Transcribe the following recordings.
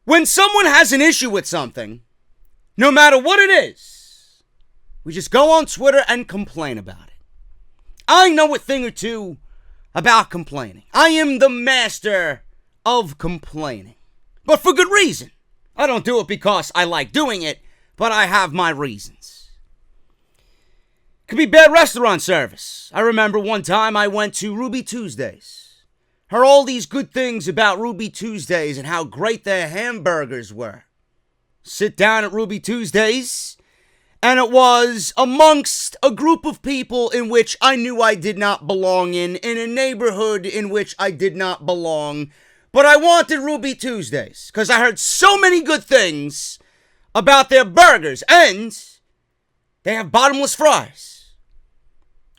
When someone has an issue with something, no matter what it is, we just go on Twitter and complain about it. I know a thing or two about complaining. I am the master of complaining. But for good reason. I don't do it because I like doing it, but I have my reasons. It could be bad restaurant service. I remember one time I went to Ruby Tuesdays. Heard all these good things about Ruby Tuesdays and how great their hamburgers were. Sit down at Ruby Tuesdays, and it was amongst a group of people in which I knew I did not belong in a neighborhood in which I did not belong. But I wanted Ruby Tuesdays because I heard so many good things about their burgers, and they have bottomless fries.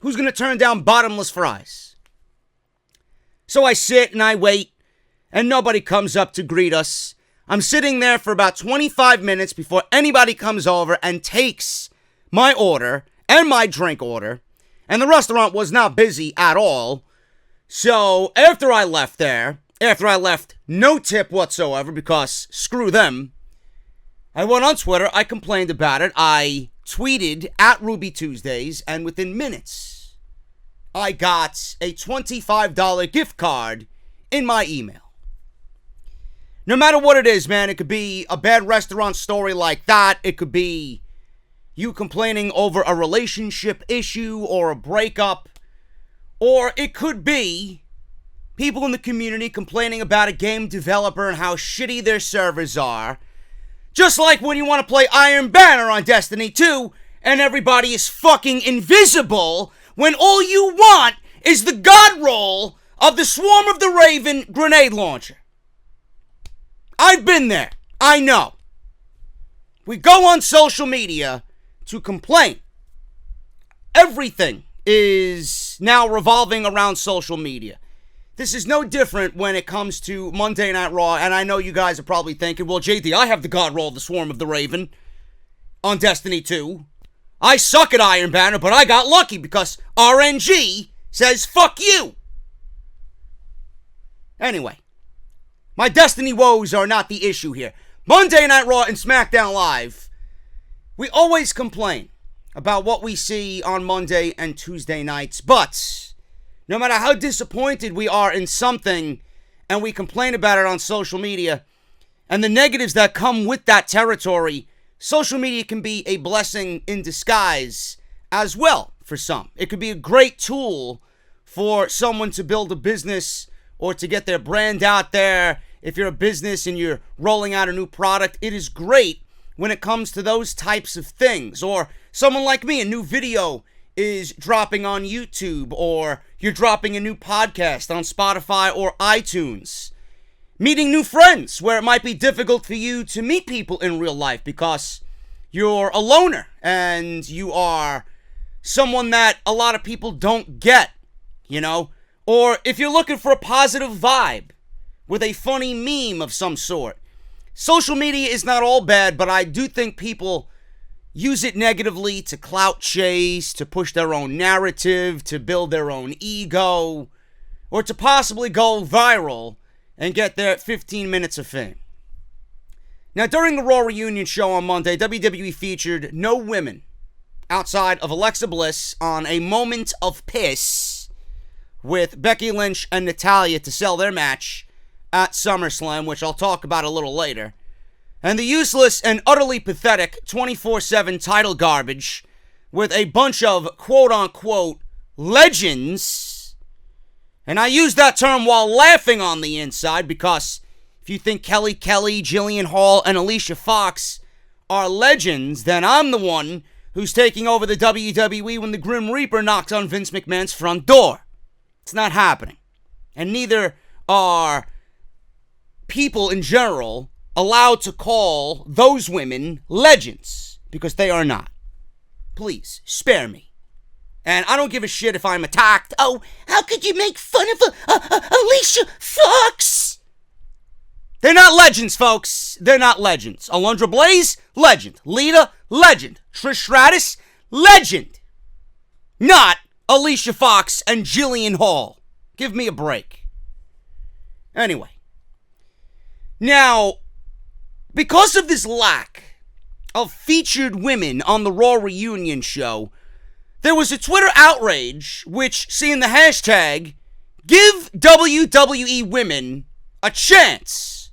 Who's going to turn down bottomless fries? So I sit and I wait, and nobody comes up to greet us. I'm sitting there for about 25 minutes before anybody comes over and takes my order and my drink order, and the restaurant was not busy at all. So after I left, no tip whatsoever because screw them, I went on Twitter, I complained about it, I tweeted at Ruby Tuesdays, and within minutes, I got a $25 gift card in my email. No matter what it is, man, it could be a bad restaurant story like that. It could be you complaining over a relationship issue or a breakup. Or it could be people in the community complaining about a game developer and how shitty their servers are. Just like when you want to play Iron Banner on Destiny 2 and everybody is fucking invisible when all you want is the god roll of the Swarm of the Raven grenade launcher. I've been there. I know. We go on social media to complain. Everything is now revolving around social media. This is no different when it comes to Monday Night Raw, and I know you guys are probably thinking, well, JD, I have the god roll of the Swarm of the Raven on Destiny 2. I suck at Iron Banner, but I got lucky because RNG says fuck you. Anyway, my Destiny woes are not the issue here. Monday Night Raw and SmackDown Live, we always complain about what we see on Monday and Tuesday nights, but no matter how disappointed we are in something and we complain about it on social media and the negatives that come with that territory, social media can be a blessing in disguise as well for some. It could be a great tool for someone to build a business or to get their brand out there. If you're a business and you're rolling out a new product, it is great when it comes to those types of things. Or someone like me, a new video is dropping on YouTube, or you're dropping a new podcast on Spotify or iTunes. Meeting new friends where it might be difficult for you to meet people in real life because you're a loner and you are someone that a lot of people don't get, you know? Or if you're looking for a positive vibe with a funny meme of some sort. Social media is not all bad, but I do think people use it negatively to clout chase, to push their own narrative, to build their own ego, or to possibly go viral and get their 15 minutes of fame. Now, during the Raw reunion show on Monday, WWE featured no women outside of Alexa Bliss on a moment of piss with Becky Lynch and Natalya to sell their match at SummerSlam, which I'll talk about a little later. And the useless and utterly pathetic 24/7 title garbage with a bunch of quote-unquote legends. And I use that term while laughing on the inside because if you think Kelly Kelly, Jillian Hall, and Alicia Fox are legends, then I'm the one who's taking over the WWE when the Grim Reaper knocks on Vince McMahon's front door. It's not happening. And neither are people in general allowed to call those women legends because they are not. Please, spare me. And I don't give a shit if I'm attacked. Oh, how could you make fun of Alicia Fox? They're not legends, folks. They're not legends. Alundra Blaze, legend. Lita, legend. Trish Stratus, legend. Not Alicia Fox and Jillian Hall. Give me a break. Anyway. Now, Because of this lack of featured women on the Raw reunion show, there was a Twitter outrage which, seeing the hashtag, Give WWE Women a Chance,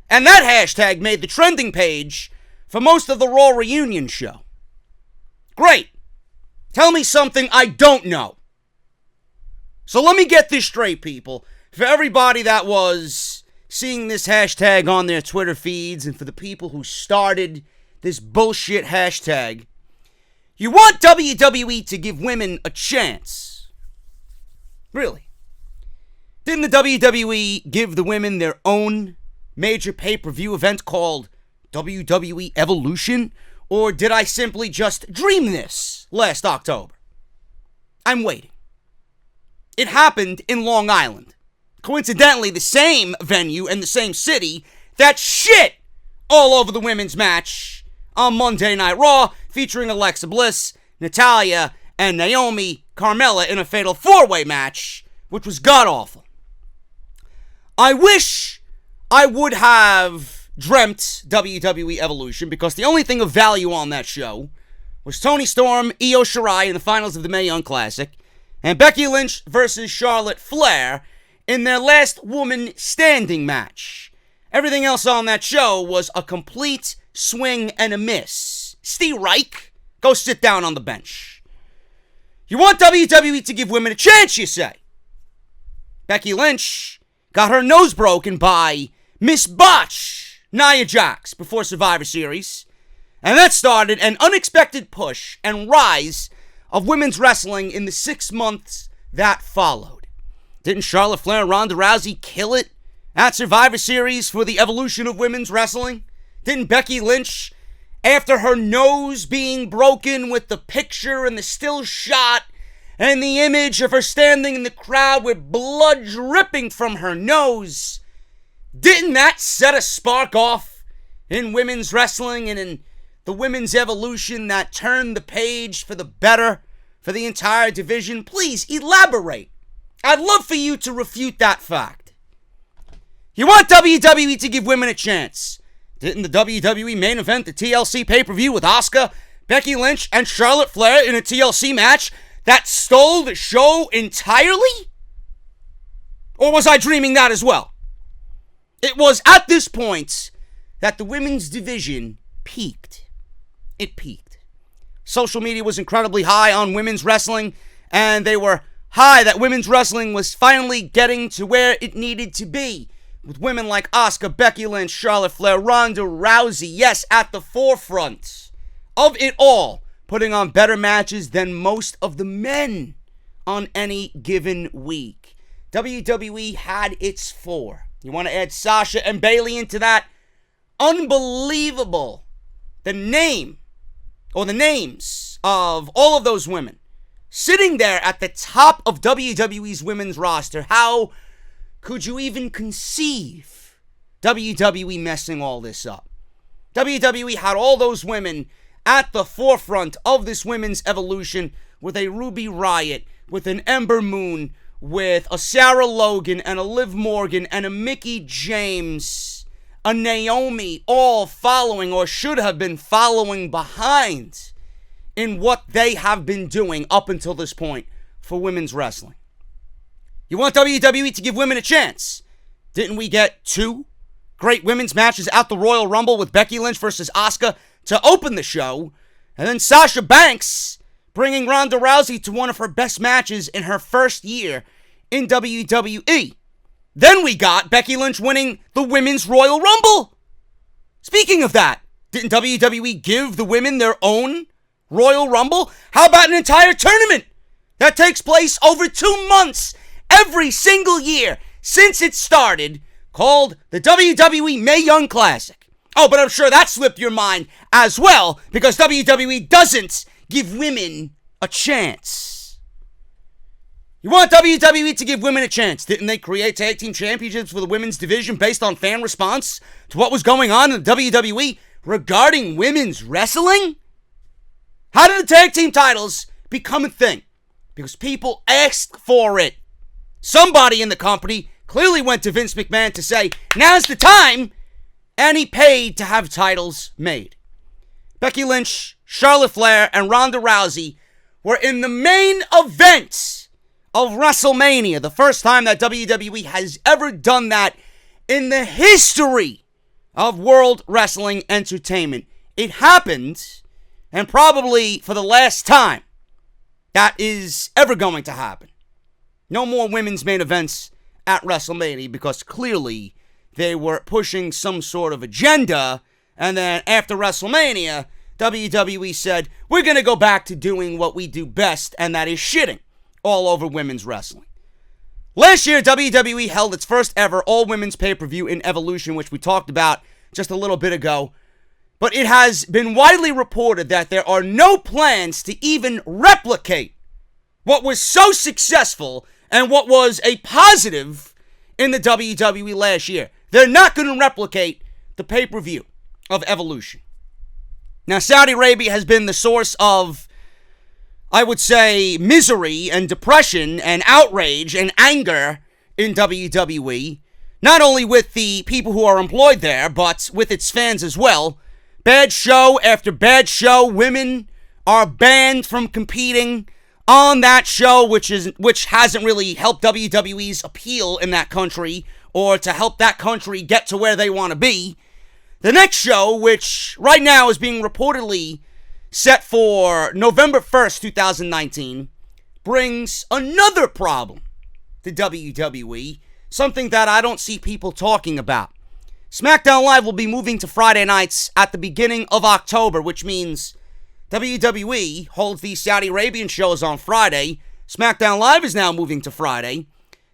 and that hashtag made the trending page for most of the Raw reunion show. Great. Tell me something I don't know. So let me get this straight, people. For everybody that was seeing this hashtag on their Twitter feeds, and for the people who started this bullshit hashtag, you want WWE to give women a chance. Really? Didn't the WWE give the women their own major pay-per-view event called WWE Evolution? Or did I simply just dream this last October? I'm waiting. It happened in Long Island. Coincidentally, the same venue and the same city that shit all over the women's match on Monday Night Raw, featuring Alexa Bliss, Natalya, and Naomi Carmella in a fatal four-way match, which was god-awful. I wish I would have dreamt WWE Evolution, because the only thing of value on that show was Toni Storm, Io Shirai in the finals of the Mae Young Classic, and Becky Lynch versus Charlotte Flair in their last woman standing match. Everything else on that show was a complete swing and a miss. Steve Reich, go sit down on the bench. You want WWE to give women a chance, you say? Becky Lynch got her nose broken by Miss Botch, Nia Jax, before Survivor Series, and that started an unexpected push and rise of women's wrestling in the 6 months that followed. Didn't Charlotte Flair and Ronda Rousey kill it at Survivor Series for the evolution of women's wrestling? Didn't Becky Lynch, after her nose being broken with the picture and the still shot and the image of her standing in the crowd with blood dripping from her nose, didn't that set a spark off in women's wrestling and in the women's evolution that turned the page for the better for the entire division? Please elaborate. I'd love for you to refute that fact. You want WWE to give women a chance. Didn't the WWE main event the TLC pay-per-view with Asuka, Becky Lynch, and Charlotte Flair in a TLC match that stole the show entirely? Or was I dreaming that as well? It was at this point that the women's division peaked. It peaked. Social media was incredibly high on women's wrestling, and they were high that women's wrestling was finally getting to where it needed to be, with women like Asuka, Becky Lynch, Charlotte Flair, Ronda Rousey, yes, at the forefront of it all, putting on better matches than most of the men on any given week. WWE had its four. You want to add Sasha and Bayley into that? Unbelievable. The name, or the names of all of those women sitting there at the top of WWE's women's roster. How could you even conceive WWE messing all this up? WWE had all those women at the forefront of this women's evolution, with a Ruby Riott, with an Ember Moon, with a Sarah Logan and a Liv Morgan and a Mickie James, a Naomi, all following, or should have been following behind in what they have been doing up until this point for women's wrestling. You want WWE to give women a chance? Didn't we get 2 great women's matches at the Royal Rumble with Becky Lynch versus Asuka to open the show, and then Sasha Banks bringing Ronda Rousey to one of her best matches in her first year in WWE? Then we got Becky Lynch winning the Women's Royal Rumble. Speaking of that, didn't WWE give the women their own Royal Rumble? How about an entire tournament that takes place over 2 months every single year since it started, called the WWE Mae Young Classic? Oh, but I'm sure that slipped your mind as well, because WWE doesn't give women a chance. You want WWE to give women a chance? Didn't they create tag team championships for the women's division based on fan response to what was going on in the WWE regarding women's wrestling? How did the tag team titles become a thing? Because people asked for it. Somebody in the company clearly went to Vince McMahon to say, now's the time, and he paid to have titles made. Becky Lynch, Charlotte Flair, and Ronda Rousey were in the main event of WrestleMania, the first time that WWE has ever done that in the history of World Wrestling Entertainment. It happened, and probably for the last time that is ever going to happen. No more women's main events at WrestleMania, because clearly they were pushing some sort of agenda, and then after WrestleMania, WWE said, we're going to go back to doing what we do best, and that is shitting all over women's wrestling. Last year, WWE held its first ever all-women's pay-per-view in Evolution, which we talked about just a little bit ago. But it has been widely reported that there are no plans to even replicate what was so successful and what was a positive in the WWE last year. They're not going to replicate the pay-per-view of Evolution. Now, Saudi Arabia has been the source of, I would say, misery and depression and outrage and anger in WWE. Not only with the people who are employed there, but with its fans as well. Bad show after bad show. Women are banned from competing on that show, which hasn't really helped WWE's appeal in that country or to help that country get to where they want to be. The next show, which right now is being reportedly set for November 1st, 2019, brings another problem to WWE, something that I don't see people talking about. SmackDown Live will be moving to Friday nights at the beginning of October, which means WWE holds these Saudi Arabian shows on Friday. SmackDown Live is now moving to Friday.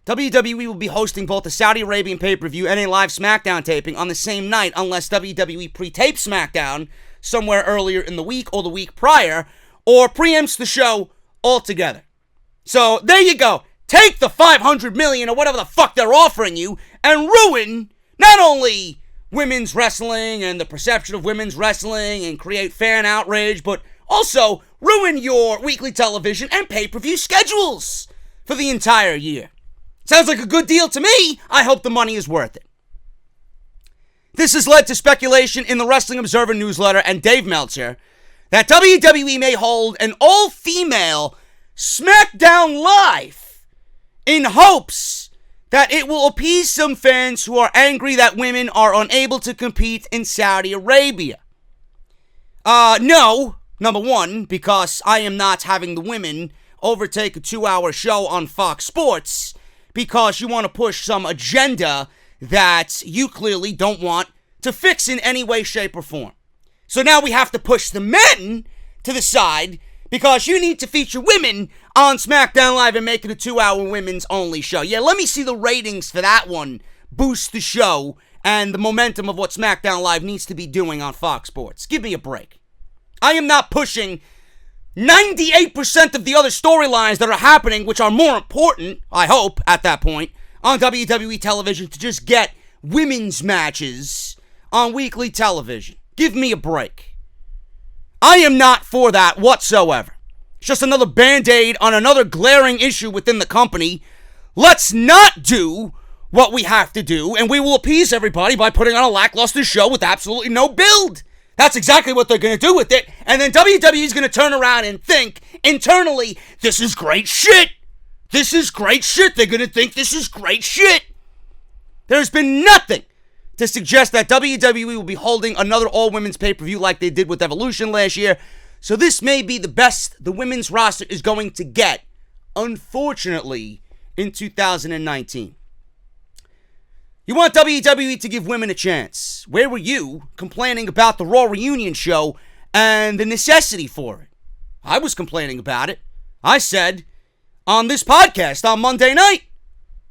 WWE will be hosting both the Saudi Arabian pay-per-view and a live SmackDown taping on the same night, unless WWE pre-tapes SmackDown somewhere earlier in the week or the week prior, or preempts the show altogether. So there you go. Take the $500 million or whatever the fuck they're offering you and ruin not only women's wrestling and the perception of women's wrestling and create fan outrage, but also ruin your weekly television and pay-per-view schedules for the entire year. Sounds like a good deal to me. I hope the money is worth it. This has led to speculation in the Wrestling Observer newsletter and Dave Meltzer that WWE may hold an all-female SmackDown Live in hopes that it will appease some fans who are angry that women are unable to compete in Saudi Arabia. No, number one, because I am not having the women overtake a 2-hour show on Fox Sports because you want to push some agenda that you clearly don't want to fix in any way, shape, or form. So now we have to push the men to the side because you need to feature women on SmackDown Live and make it a 2-hour women's only show. Yeah, let me see the ratings for that one boost the show and the momentum of what SmackDown Live needs to be doing on Fox Sports. Give me a break. I am not pushing 98% of the other storylines that are happening, which are more important, I hope, at that point, on WWE television to just get women's matches on weekly television. Give me a break. I am not for that whatsoever. It's just another band-aid on another glaring issue within the company. Let's not do what we have to do, and we will appease everybody by putting on a lackluster show with absolutely no build. That's exactly what they're going to do with it. And then WWE is going to turn around and think internally, this is great shit. This is great shit. They're going to think this is great shit. There's been nothing to suggest that WWE will be holding another all-women's pay-per-view like they did with Evolution last year. So this may be the best the women's roster is going to get, unfortunately, in 2019. You want WWE to give women a chance. Where were you complaining about the Raw reunion show and the necessity for it? I was complaining about it. I said on this podcast on Monday night,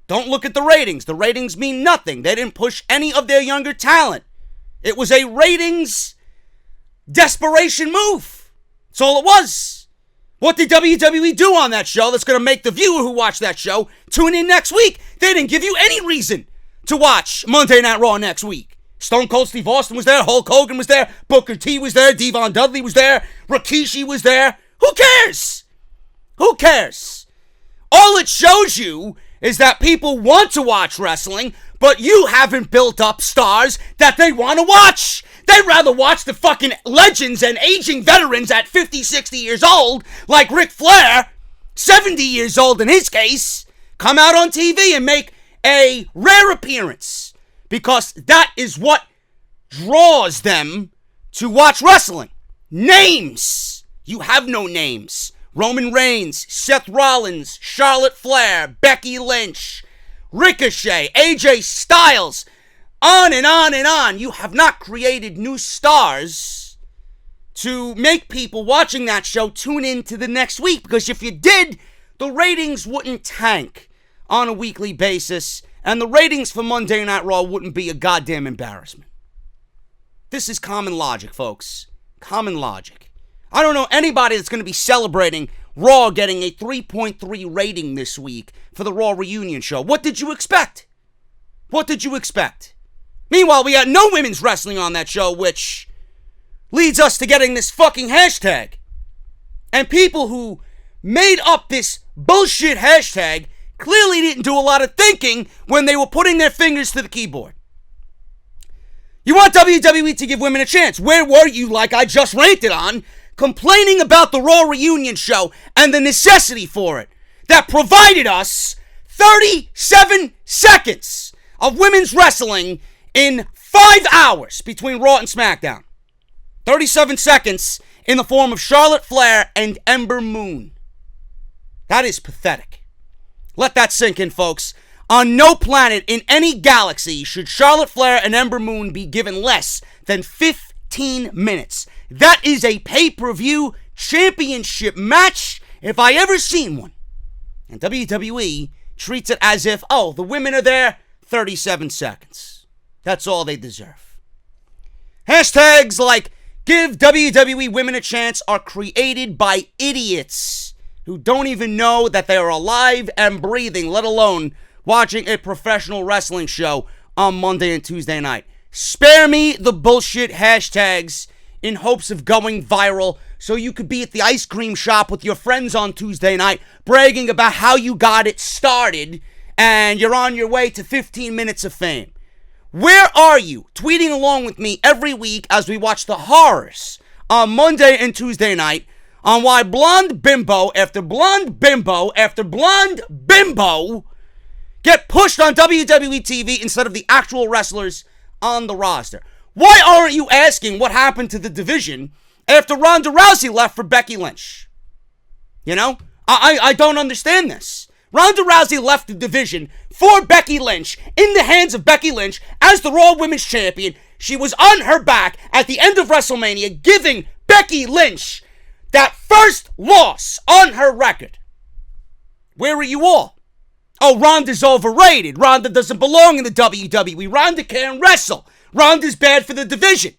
don't look at the ratings. The ratings mean nothing. They didn't push any of their younger talent. It was a ratings desperation move. That's all it was. What did WWE do on that show that's going to make the viewer who watched that show tune in next week? They didn't give you any reason to watch Monday Night Raw next week. Stone Cold Steve Austin was there, Hulk Hogan was there, Booker T was there, Devon Dudley was there, Rikishi was there. Who cares? Who cares? All it shows you is that people want to watch wrestling, But you haven't built up stars that they want to watch. They'd rather watch the fucking legends and aging veterans at 50, 60 years old, like Ric Flair, 70 years old in his case, come out on TV and make a rare appearance. Because that is what draws them to watch wrestling. Names. You have no names. Roman Reigns, Seth Rollins, Charlotte Flair, Becky Lynch, Ricochet, AJ Styles, on and on and on. You have not created new stars to make people watching that show tune in to the next week. Because if you did, the ratings wouldn't tank on a weekly basis. And the ratings for Monday Night Raw wouldn't be a goddamn embarrassment. This is common logic, folks. Common logic. I don't know anybody that's going to be celebrating Raw getting a 3.3 rating this week for the Raw reunion show. What did you expect? What did you expect? Meanwhile, we had no women's wrestling on that show, which leads us to getting this fucking hashtag. And people who made up this bullshit hashtag clearly didn't do a lot of thinking when they were putting their fingers to the keyboard. You want WWE to give women a chance. Where were you, like I just ranted on, complaining about the Raw reunion show and the necessity for it that provided us 37 seconds of women's wrestling in 5 hours between Raw and SmackDown. 37 seconds in the form of Charlotte Flair and Ember Moon. That is pathetic. Let that sink in, folks. On no planet in any galaxy should Charlotte Flair and Ember Moon be given less than 15 minutes. That is a pay-per-view championship match if I ever seen one. And WWE treats it as if, oh, the women are there, 37 seconds. That's all they deserve. Hashtags like give WWE women a chance are created by idiots who don't even know that they are alive and breathing, let alone watching a professional wrestling show on Monday and Tuesday night. Spare me the bullshit hashtags in hopes of going viral so you could be at the ice cream shop with your friends on Tuesday night bragging about how you got it started and you're on your way to 15 minutes of fame. Where are you tweeting along with me every week as we watch the horrors on Monday and Tuesday night on why blonde bimbo after blonde bimbo after blonde bimbo get pushed on WWE TV instead of the actual wrestlers on the roster? Why aren't you asking what happened to the division after Ronda Rousey left for Becky Lynch? You know, I don't understand this. Ronda Rousey left the division for Becky Lynch in the hands of Becky Lynch as the Raw Women's Champion. She was on her back at the end of WrestleMania, giving Becky Lynch that first loss on her record. Where are you all? Oh, Ronda's overrated. Ronda doesn't belong in the WWE. Ronda can't wrestle. Ronda's bad for the division.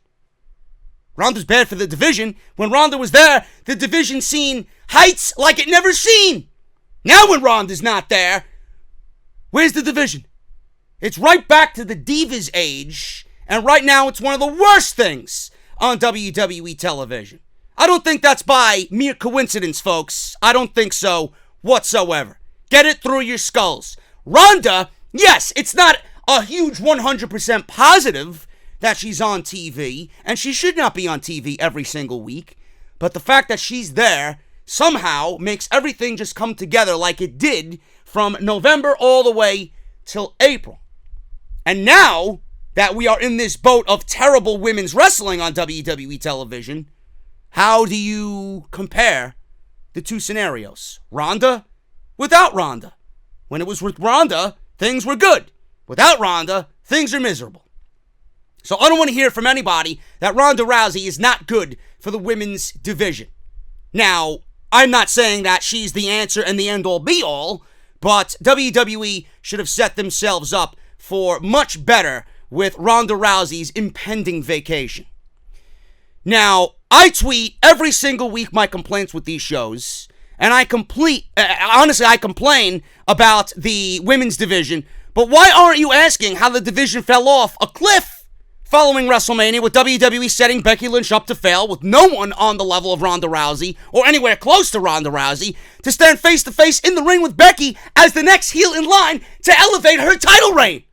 Ronda's bad for the division. When Ronda was there, the division seen heights like it never seen. Now when Ronda's not there, where's the division? It's right back to the Divas age, and right now it's one of the worst things on WWE television. I don't think that's by mere coincidence, folks. I don't think so whatsoever. Get it through your skulls. Ronda, yes, it's not a huge 100% positive that she's on TV, and she should not be on TV every single week, but the fact that she's there somehow makes everything just come together like it did from November all the way till April. And now that we are in this boat of terrible women's wrestling on WWE television, how do you compare the two scenarios? Ronda without Ronda. When it was with Ronda, things were good. Without Ronda, things are miserable. So I don't want to hear from anybody that Ronda Rousey is not good for the women's division. Now, I'm not saying that she's the answer and the end-all be-all, but WWE should have set themselves up for much better with Ronda Rousey's impending vacation. Now, I tweet every single week my complaints with these shows, and I complain about the women's division, but why aren't you asking how the division fell off a cliff following WrestleMania with WWE setting Becky Lynch up to fail with no one on the level of Ronda Rousey or anywhere close to Ronda Rousey to stand face-to-face in the ring with Becky as the next heel in line to elevate her title reign?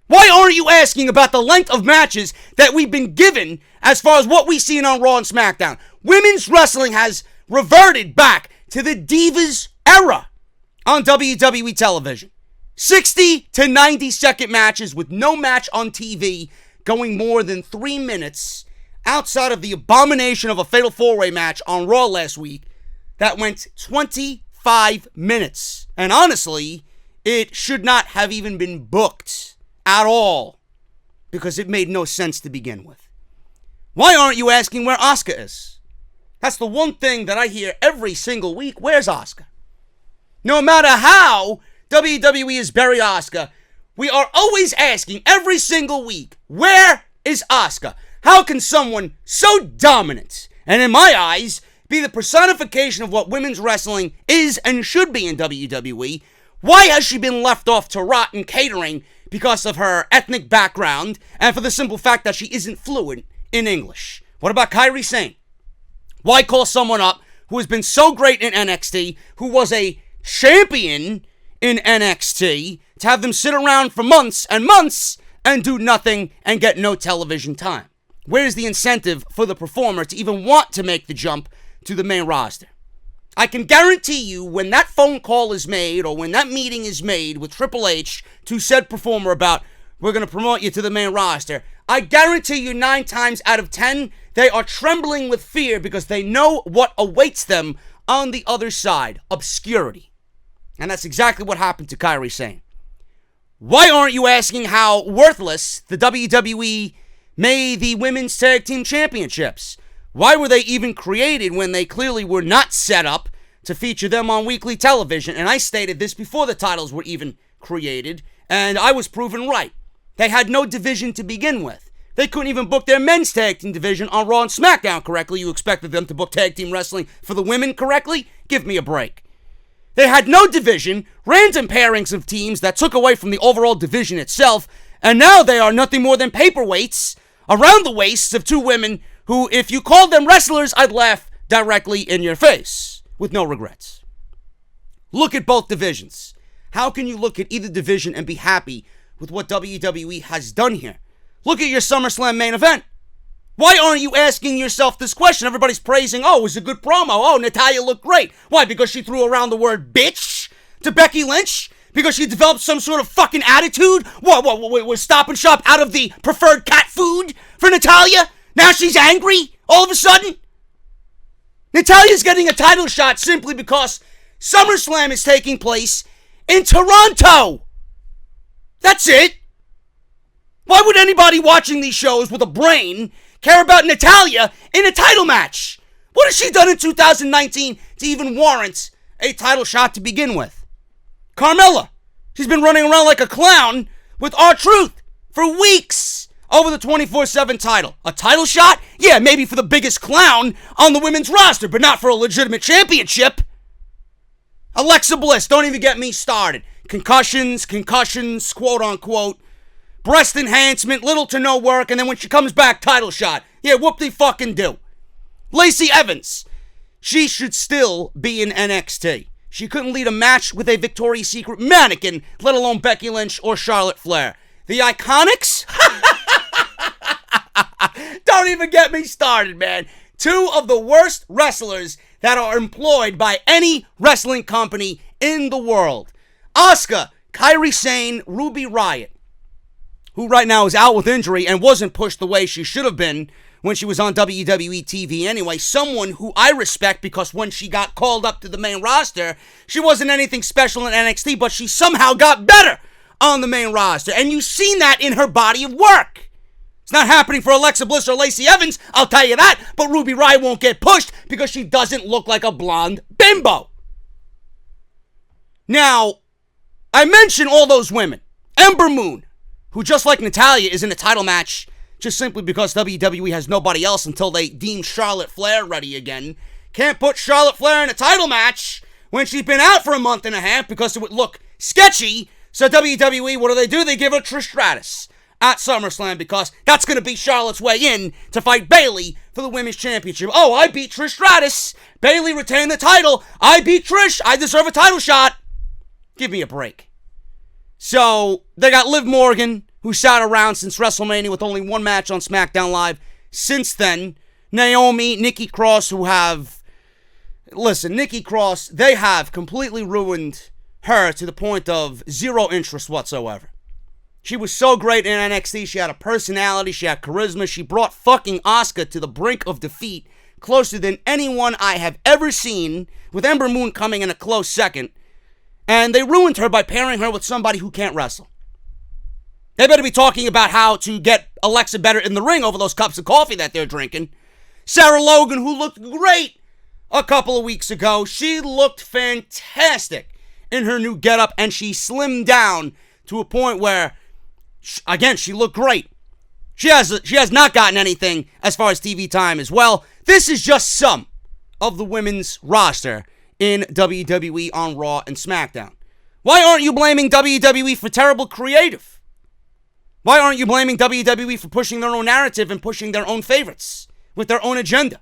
Why aren't you asking about the length of matches that we've been given as far as what we've seen on Raw and SmackDown? Women's wrestling has reverted back to the Divas era on WWE television. 60 to 90 second matches with no match on TV going more than 3 minutes, outside of the abomination of a Fatal 4-Way match on Raw last week that went 25 minutes. And honestly, it should not have even been booked at all, because it made no sense to begin with. Why aren't you asking where Asuka is? That's the one thing that I hear every single week. Where's Asuka? No matter how WWE has buried Asuka, we are always asking every single week, where is Asuka? How can someone so dominant, and in my eyes, be the personification of what women's wrestling is and should be in WWE? Why has she been left off to rot in catering because of her ethnic background and for the simple fact that she isn't fluent in English? What about Kairi Sane? Why call someone up who has been so great in NXT, who was a champion in NXT, to have them sit around for months and months and do nothing and get no television time? Where's the incentive for the performer to even want to make the jump to the main roster? I can guarantee you when that phone call is made or when that meeting is made with Triple H to said performer about, we're going to promote you to the main roster, I guarantee you 9 times out of 10, they are trembling with fear because they know what awaits them on the other side. Obscurity. And that's exactly what happened to Kairi Sane. Why aren't you asking how worthless the WWE made the Women's Tag Team Championships? Why were they even created when they clearly were not set up to feature them on weekly television? And I stated this before the titles were even created, and I was proven right. They had no division to begin with. They couldn't even book their men's tag team division on Raw and SmackDown correctly. You expected them to book tag team wrestling for the women correctly? Give me a break. They had no division, random pairings of teams that took away from the overall division itself, and now they are nothing more than paperweights around the waists of 2 women who, if you called them wrestlers, I'd laugh directly in your face, with no regrets. Look at both divisions. How can you look at either division and be happy with what WWE has done here? Look at your SummerSlam main event. Why aren't you asking yourself this question? Everybody's praising, oh, it was a good promo. Oh, Natalya looked great. Why? Because she threw around the word bitch to Becky Lynch? Because she developed some sort of fucking attitude? What, was Stop and Shop out of the preferred cat food for Natalya? Now she's angry all of a sudden? Natalya's getting a title shot simply because SummerSlam is taking place in Toronto. That's it. Why would anybody watching these shows with a brain care about Natalya in a title match? What has she done in 2019 to even warrant a title shot to begin with? Carmella, she's been running around like a clown with R-Truth for weeks over the 24/7 title. A title shot? Yeah, maybe for the biggest clown on the women's roster, but not for a legitimate championship. Alexa Bliss, don't even get me started. Concussions, quote unquote. Breast enhancement, little to no work, and then when she comes back, title shot. Yeah, whoop-de-fucking-do. Lacey Evans, she should still be in NXT. She couldn't lead a match with a Victoria's Secret mannequin, let alone Becky Lynch or Charlotte Flair. The Iconics? Don't even get me started, man. 2 of the worst wrestlers that are employed by any wrestling company in the world. Asuka, Kairi Sane, Ruby Riott, who right now is out with injury and wasn't pushed the way she should have been when she was on WWE TV anyway. Someone who I respect because when she got called up to the main roster, she wasn't anything special in NXT, but she somehow got better on the main roster. And you've seen that in her body of work. It's not happening for Alexa Bliss or Lacey Evans, I'll tell you that, but Ruby Riott won't get pushed because she doesn't look like a blonde bimbo. Now, I mentioned all those women. Ember Moon, who just like Natalya is in a title match just simply because WWE has nobody else until they deem Charlotte Flair ready again. Can't put Charlotte Flair in a title match when she's been out for a month and a half because it would look sketchy. So WWE, what do? They give her Trish Stratus at SummerSlam because that's going to be Charlotte's way in to fight Bayley for the Women's Championship. Oh, I beat Trish Stratus. Bayley retained the title. I beat Trish. I deserve a title shot. Give me a break. So they got Liv Morgan, who sat around since WrestleMania with only one match on SmackDown Live. Since then, Naomi, Nikki Cross, Nikki Cross, they have completely ruined her to the point of zero interest whatsoever. She was so great in NXT. She had a personality. She had charisma. She brought fucking Asuka to the brink of defeat, closer than anyone I have ever seen, with Ember Moon coming in a close second. And they ruined her by pairing her with somebody who can't wrestle. They better be talking about how to get Alexa better in the ring over those cups of coffee that they're drinking. Sarah Logan, who looked great a couple of weeks ago, she looked fantastic in her new getup, and she slimmed down to a point where, again, she looked great. She has not gotten anything as far as TV time as well. This is just some of the women's roster in WWE on Raw and SmackDown. Why aren't you blaming WWE for terrible creative? Why aren't you blaming WWE for pushing their own narrative and pushing their own favorites with their own agenda?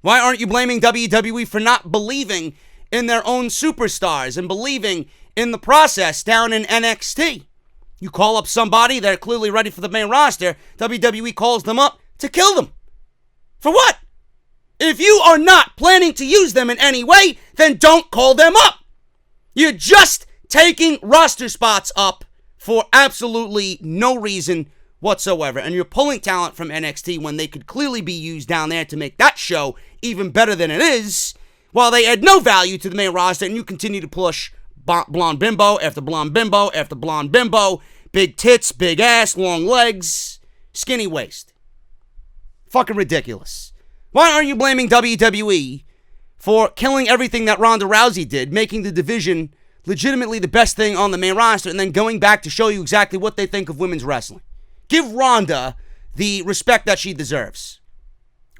Why aren't you blaming WWE for not believing in their own superstars and believing in the process down in NXT? You call up somebody, they're clearly ready for the main roster, WWE calls them up to kill them. For what? If you are not planning to use them in any way, then don't call them up. You're just taking roster spots up for absolutely no reason whatsoever. And you're pulling talent from NXT when they could clearly be used down there to make that show even better than it is, while they add no value to the main roster, and you continue to push blonde bimbo after blonde bimbo after blonde bimbo, big tits, big ass, long legs, skinny waist. Fucking ridiculous. Why aren't you blaming WWE for killing everything that Ronda Rousey did, making the division legitimately the best thing on the main roster, and then going back to show you exactly what they think of women's wrestling? Give Ronda the respect that she deserves.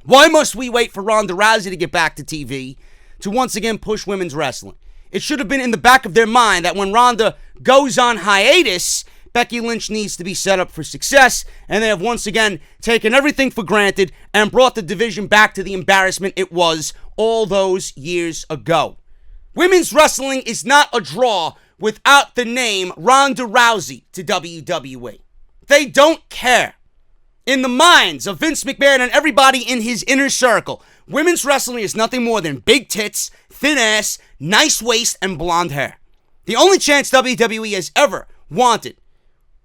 Why must we wait for Ronda Rousey to get back to TV to once again push women's wrestling? It should have been in the back of their mind that when Ronda goes on hiatus, Becky Lynch needs to be set up for success, and they have once again taken everything for granted and brought the division back to the embarrassment it was all those years ago. Women's wrestling is not a draw without the name Ronda Rousey to WWE. They don't care. In the minds of Vince McMahon and everybody in his inner circle, women's wrestling is nothing more than big tits, thin ass, nice waist, and blonde hair. The only chance WWE has ever wanted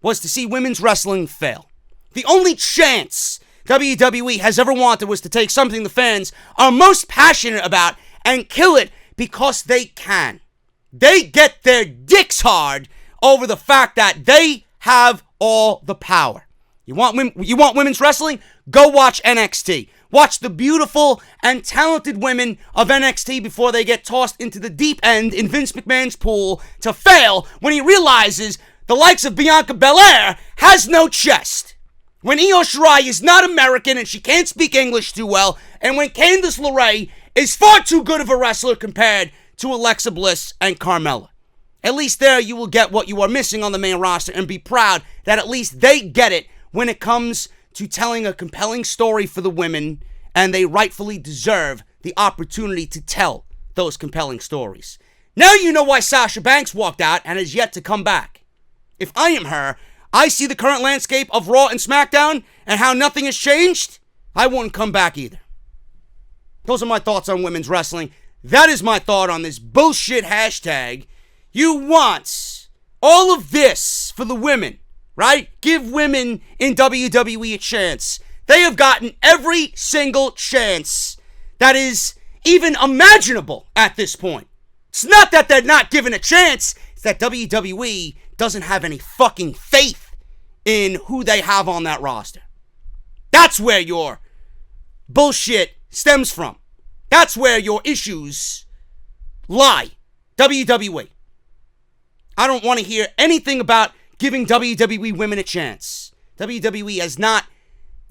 was to see women's wrestling fail. The only chance WWE has ever wanted was to take something the fans are most passionate about and kill it because they can. They get their dicks hard over the fact that they have all the power. You want women's wrestling? Go watch NXT. Watch the beautiful and talented women of NXT before they get tossed into the deep end in Vince McMahon's pool to fail when he realizes the likes of Bianca Belair has no chest. When Io Shirai is not American and she can't speak English too well, and when Candice LeRae is far too good of a wrestler compared to Alexa Bliss and Carmella. At least there you will get what you are missing on the main roster and be proud that at least they get it when it comes to telling a compelling story for the women, and they rightfully deserve the opportunity to tell those compelling stories. Now you know why Sasha Banks walked out and has yet to come back. If I am her, I see the current landscape of Raw and SmackDown and how nothing has changed, I wouldn't come back either. Those are my thoughts on women's wrestling. That is my thought on this bullshit hashtag. You want all of this for the women, right? Give women in WWE a chance. They have gotten every single chance that is even imaginable at this point. It's not that they're not given a chance. It's that WWE doesn't have any fucking faith in who they have on that roster. That's where your bullshit stems from. That's where your issues lie. WWE. I don't want to hear anything about giving WWE women a chance. WWE has not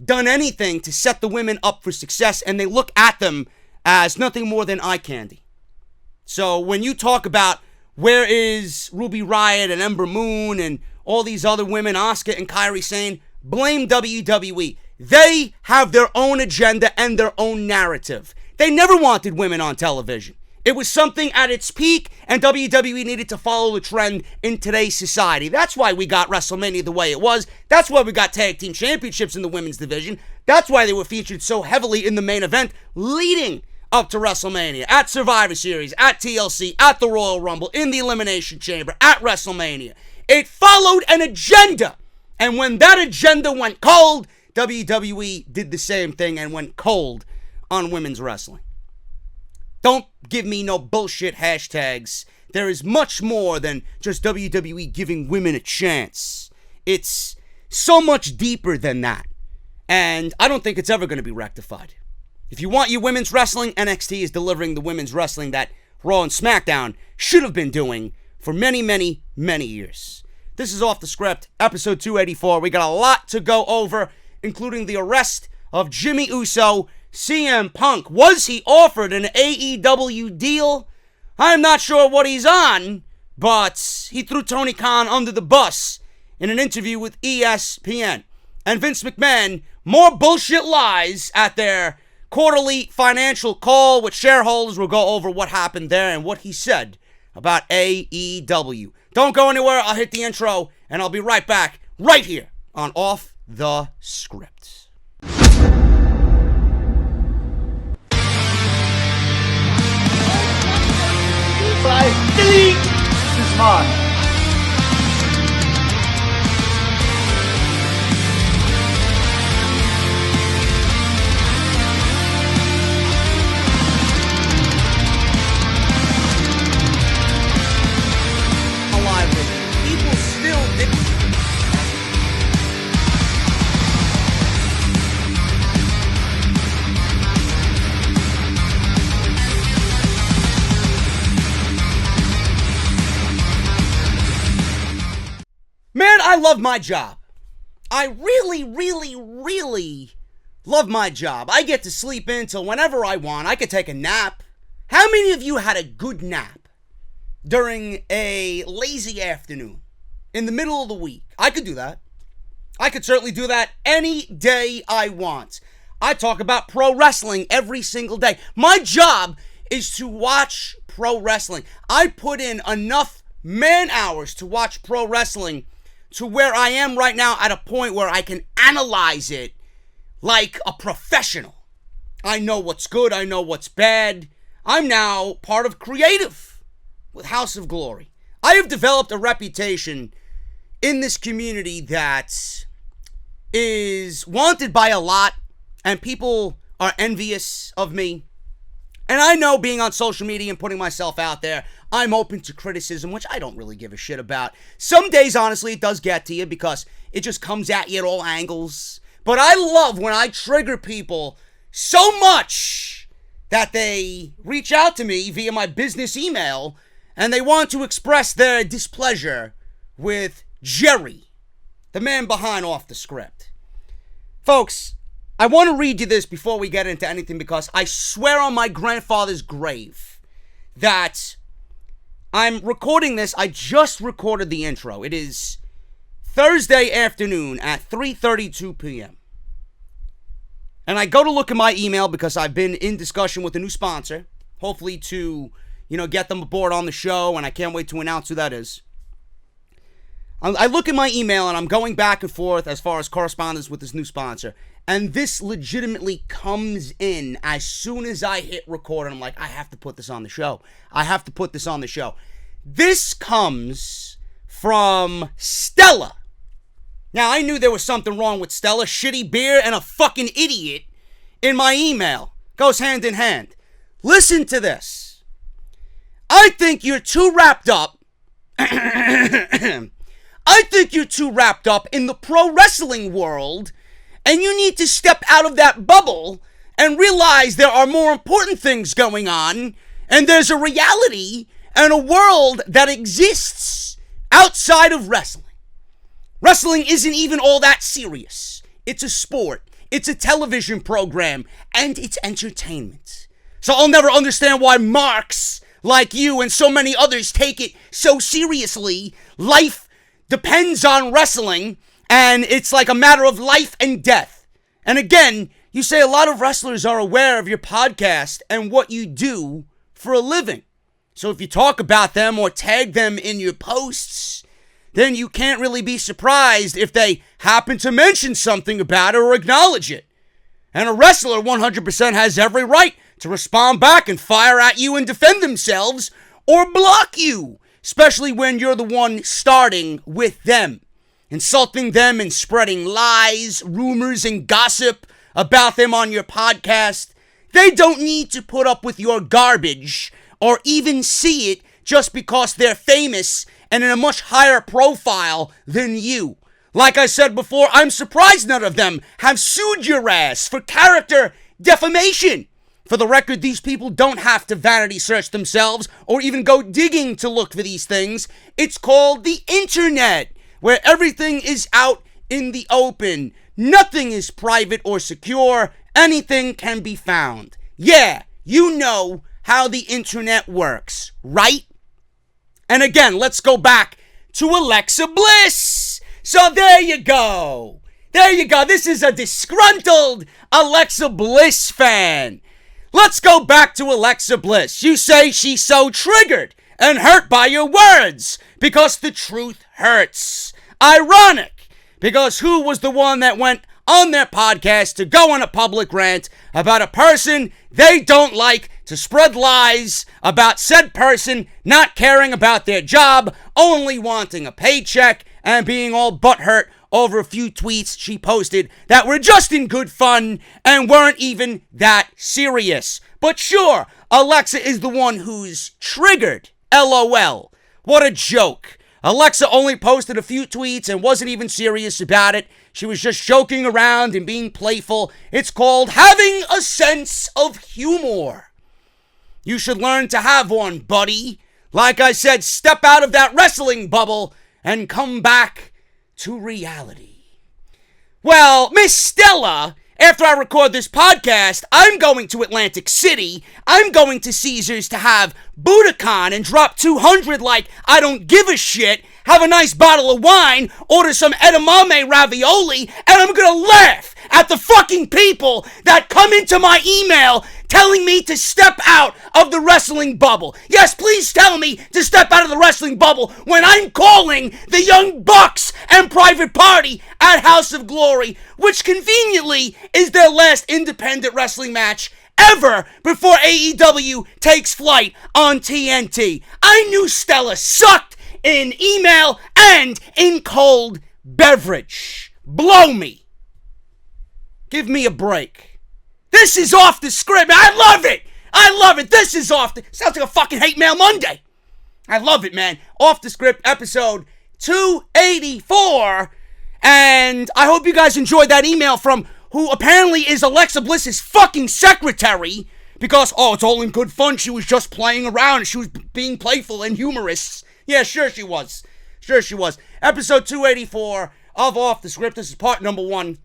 done anything to set the women up for success, and they look at them as nothing more than eye candy. So when you talk about where is Ruby Riott and Ember Moon and all these other women, Asuka and Kairi Sane, blame WWE. They have their own agenda and their own narrative. They never wanted women on television. It was something at its peak, and WWE needed to follow the trend in today's society. That's why we got WrestleMania the way it was. That's why we got tag team championships in the women's division. That's why they were featured so heavily in the main event leading up to WrestleMania, at Survivor Series, at TLC, at the Royal Rumble, in the Elimination Chamber, at WrestleMania. It followed an agenda. And when that agenda went cold, WWE did the same thing and went cold on women's wrestling. Don't give me no bullshit hashtags. There is much more than just WWE giving women a chance. It's so much deeper than that. And I don't think it's ever going to be rectified. If you want your women's wrestling, NXT is delivering the women's wrestling that Raw and SmackDown should have been doing for many, many, many years. This is Off the Script, episode 284. We got a lot to go over, including the arrest of Jimmy Uso, CM Punk. Was he offered an AEW deal? I'm not sure what he's on, but he threw Tony Khan under the bus in an interview with ESPN. And Vince McMahon, more bullshit lies at their quarterly financial call with shareholders. We'll go over what happened there and what he said about AEW. Don't go anywhere. I'll hit the intro, and I'll be right back right here on Off the Script. 5, delete! This is mine. Alive with it. People still didn't. Man, I love my job. I really, really, really love my job. I get to sleep in till whenever I want. I could take a nap. How many of you had a good nap during a lazy afternoon in the middle of the week? I could do that. I could certainly do that any day I want. I talk about pro wrestling every single day. My job is to watch pro wrestling. I put in enough man hours to watch pro wrestling to where I am right now at a point where I can analyze it like a professional. I know what's good. I know what's bad. I'm now part of creative with House of Glory. I have developed a reputation in this community that is wanted by a lot, and people are envious of me. And I know, being on social media and putting myself out there, I'm open to criticism, which I don't really give a shit about. Some days, honestly, it does get to you because it just comes at you at all angles. But I love when I trigger people so much that they reach out to me via my business email and they want to express their displeasure with Jerry, the man behind Off the Script. Folks, I want to read you this before we get into anything, because I swear on my grandfather's grave that I'm recording this. I just recorded the intro. It is Thursday afternoon at 3:32 p.m. And I go to look at my email because I've been in discussion with a new sponsor, hopefully to, get them aboard on the show, and I can't wait to announce who that is. I look at my email and I'm going back and forth as far as correspondence with this new sponsor. And this legitimately comes in as soon as I hit record. And I'm like, I have to put this on the show. I have to put this on the show. This comes from Stella. Now, I knew there was something wrong with Stella. Shitty beer and a fucking idiot in my email. Goes hand in hand. Listen to this. I think you're too wrapped up. I think you're too wrapped up in the pro wrestling world, and you need to step out of that bubble and realize there are more important things going on, and there's a reality and a world that exists outside of wrestling. Wrestling isn't even all that serious. It's a sport, it's a television program, and it's entertainment. So I'll never understand why marks like you and so many others take it so seriously. Life depends on wrestling, and it's like a matter of life and death. And again, you say a lot of wrestlers are aware of your podcast and what you do for a living. So if you talk about them or tag them in your posts, then you can't really be surprised if they happen to mention something about it or acknowledge it. And a wrestler 100% has every right to respond back and fire at you and defend themselves or block you, especially when you're the one starting with them, insulting them and spreading lies, rumors, and gossip about them on your podcast. They don't need to put up with your garbage or even see it just because they're famous and in a much higher profile than you. Like I said before, I'm surprised none of them have sued your ass for character defamation. For the record, these people don't have to vanity search themselves or even go digging to look for these things. It's called the internet, where everything is out in the open. Nothing is private or secure. Anything can be found. Yeah, you know how the internet works, right? And again, let's go back to Alexa Bliss. So there you go. There you go. This is a disgruntled Alexa Bliss fan. Let's go back to Alexa Bliss. You say she's so triggered and hurt by your words because the truth hurts. Ironic, because who was the one that went on their podcast to go on a public rant about a person they don't like, to spread lies about said person not caring about their job, only wanting a paycheck, and being all butthurt over a few tweets she posted that were just in good fun and weren't even that serious. But sure, Alexa is the one who's triggered. LOL. What a joke. Alexa only posted a few tweets and wasn't even serious about it. She was just joking around and being playful. It's called having a sense of humor. You should learn to have one, buddy. Like I said, step out of that wrestling bubble and come back to reality. Well, Miss Stella, after I record this podcast, I'm going to Atlantic City. I'm going to Caesars to have Budokan and drop 200 like I don't give a shit, have a nice bottle of wine, order some edamame ravioli, and I'm gonna laugh at the fucking people that come into my email telling me to step out of the wrestling bubble. Yes, please tell me to step out of the wrestling bubble when I'm calling the Young Bucks and Private Party at House of Glory, which conveniently is their last independent wrestling match ever before AEW takes flight on TNT. I knew Stella sucked in email and in cold beverage. Blow me. Give me a break. This is off the script. I love it. I love it. This is off the... Sounds like a fucking Hate Mail Monday. I love it, man. Off the script, episode 284. And I hope you guys enjoyed that email from who apparently is Alexa Bliss's fucking secretary. Because, oh, it's all in good fun. She was just playing around. She was being playful and humorous. Yeah, sure she was. Sure she was. Episode 284 of Off the Script. This is part number 1.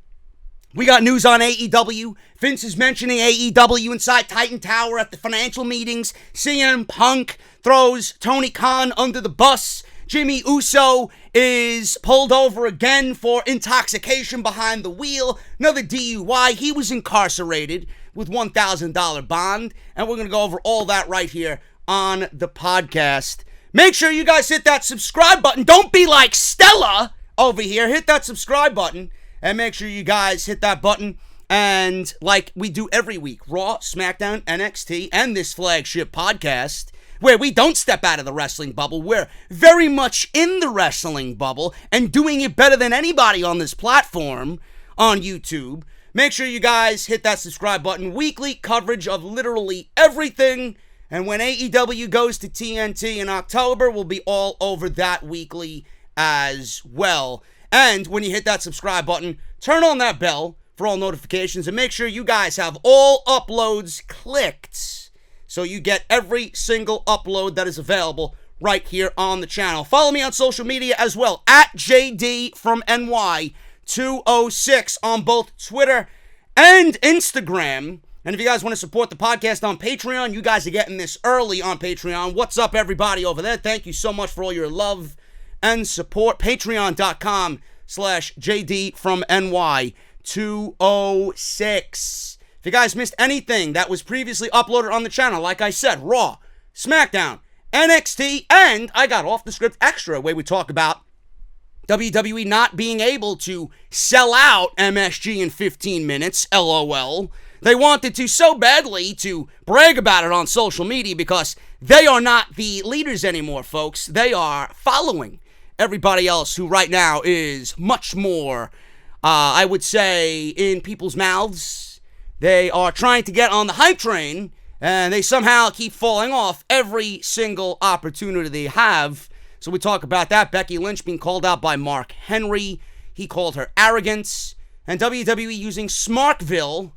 We got news on AEW. Vince is mentioning AEW inside Titan Tower at the financial meetings. CM Punk throws Tony Khan under the bus. Jimmy Uso is pulled over again for intoxication behind the wheel. Another DUI. He was incarcerated with $1,000 bond. And we're going to go over all that right here on the podcast. Make sure you guys hit that subscribe button. Don't be like Stella over here. Hit that subscribe button. And make sure you guys hit that button. And like we do every week, Raw, SmackDown, NXT, and this flagship podcast, where we don't step out of the wrestling bubble. We're very much in the wrestling bubble and doing it better than anybody on this platform on YouTube. Make sure you guys hit that subscribe button. Weekly coverage of literally everything. And when AEW goes to TNT in October, we'll be all over that weekly as well. And when you hit that subscribe button, turn on that bell for all notifications and make sure you guys have all uploads clicked so you get every single upload that is available right here on the channel. Follow me on social media as well, at JD from NY206 on both Twitter and Instagram. And if you guys want to support the podcast on Patreon, you guys are getting this early on Patreon. What's up, everybody over there? Thank you so much for all your love and support. Patreon.com/JD from NY206. If you guys missed anything that was previously uploaded on the channel, like I said, Raw, SmackDown, NXT, and I got off the script extra where we talk about WWE not being able to sell out MSG in 15 minutes, LOL. They wanted to so badly to brag about it on social media because they are not the leaders anymore, folks. They are following everybody else who right now is much more, I would say, in people's mouths. They are trying to get on the hype train, and they somehow keep falling off every single opportunity they have. So we talk about that. Becky Lynch being called out by Mark Henry. He called her arrogance. And WWE using Smackville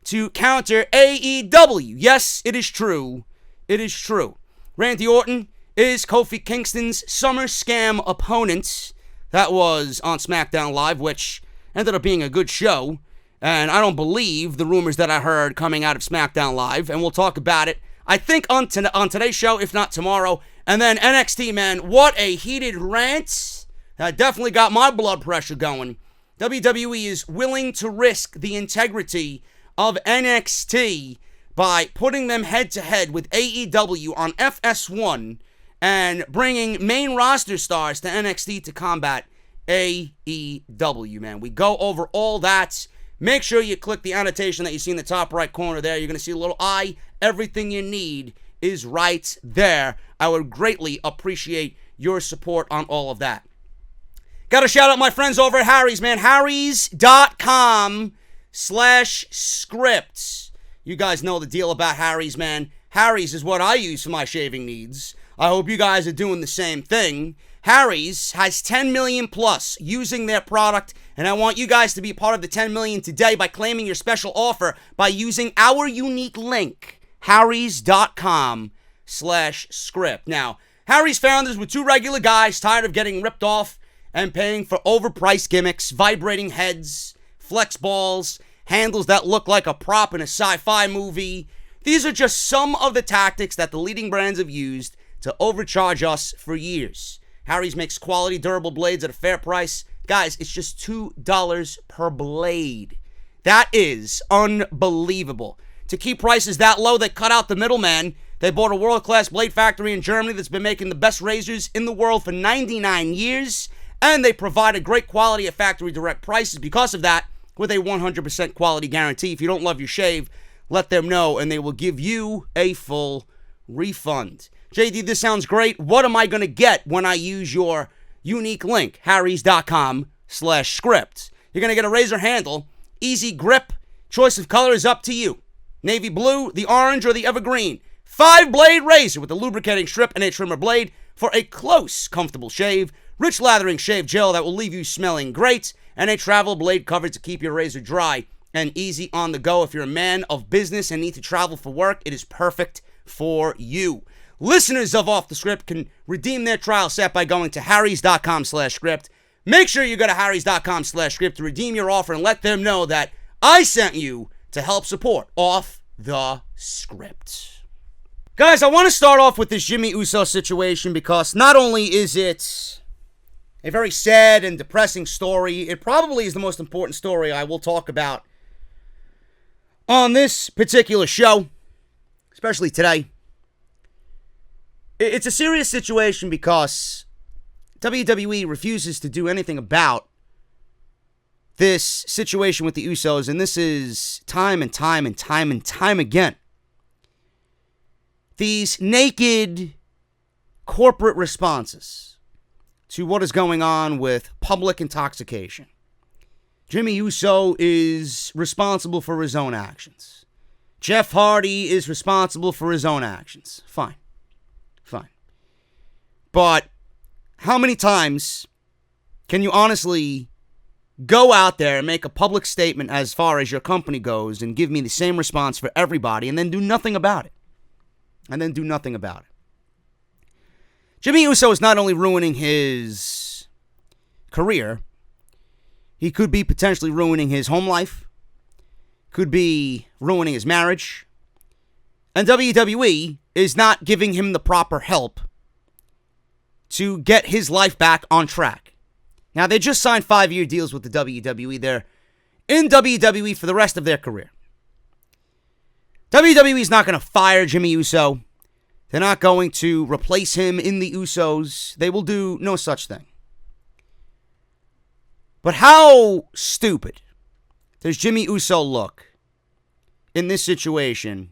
to counter AEW. Yes, it is true. It is true. Randy Orton is Kofi Kingston's Summer Scam opponent. That was on SmackDown Live, which ended up being a good show. And I don't believe the rumors that I heard coming out of SmackDown Live. And we'll talk about it, I think, on today's show, if not tomorrow. And then NXT, man, what a heated rant. That definitely got my blood pressure going. WWE is willing to risk the integrity of NXT by putting them head-to-head with AEW on FS1 and bringing main roster stars to NXT to combat AEW, man. We go over all that. Make sure you click the annotation that you see in the top right corner there. You're going to see a little eye. Everything you need is right there. I would greatly appreciate your support on all of that. Got to shout out my friends over at Harry's, man. Harrys.com/scripts. You guys know the deal about Harry's, man. Harry's is what I use for my shaving needs. I hope you guys are doing the same thing. Harry's has 10 million plus using their product, and I want you guys to be part of the 10 million today by claiming your special offer by using our unique link, Harrys.com/script. Now, Harry's founders were two regular guys tired of getting ripped off and paying for overpriced gimmicks, vibrating heads, flex balls, handles that look like a prop in a sci-fi movie. These are just some of the tactics that the leading brands have used to overcharge us for years. Harry's makes quality, durable blades at a fair price. Guys, it's just $2 per blade. That is unbelievable. To keep prices that low, they cut out the middleman. They bought a world-class blade factory in Germany that's been making the best razors in the world for 99 years. And they provide a great quality at factory direct prices because of that, with a 100% quality guarantee. If you don't love your shave, let them know and they will give you a full refund. JD, this sounds great. What am I going to get when I use your unique link, Harrys.com/script? You're going to get a razor handle, easy grip, choice of color is up to you. Navy blue, the orange, or the evergreen. 5-blade razor with a lubricating strip and a trimmer blade for a close, comfortable shave. Rich lathering shave gel that will leave you smelling great, and a travel blade cover to keep your razor dry and easy on the go. If you're a man of business and need to travel for work, it is perfect for you. Listeners of Off the Script can redeem their trial set by going to Harrys.com/script. Make sure you go to Harrys.com/script to redeem your offer and let them know that I sent you to help support Off the Script. Guys, I want to start off with this Jimmy Uso situation because not only is it a very sad and depressing story, it probably is the most important story I will talk about on this particular show, especially today. It's a serious situation because WWE refuses to do anything about this situation with the Usos, and this is time and time again. These naked corporate responses to what is going on with public intoxication. Jimmy Uso is responsible for his own actions. Jeff Hardy is responsible for his own actions. Fine. But how many times can you honestly go out there and make a public statement as far as your company goes and give me the same response for everybody and then do nothing about it? Jimmy Uso is not only ruining his career, he could be potentially ruining his home life, could be ruining his marriage, and WWE is not giving him the proper help to get his life back on track. Now, they just signed 5-year deals with the WWE. They're in WWE for the rest of their career. WWE is not going to fire Jimmy Uso. They're not going to replace him in the Usos. They will do no such thing. But how stupid does Jimmy Uso look in this situation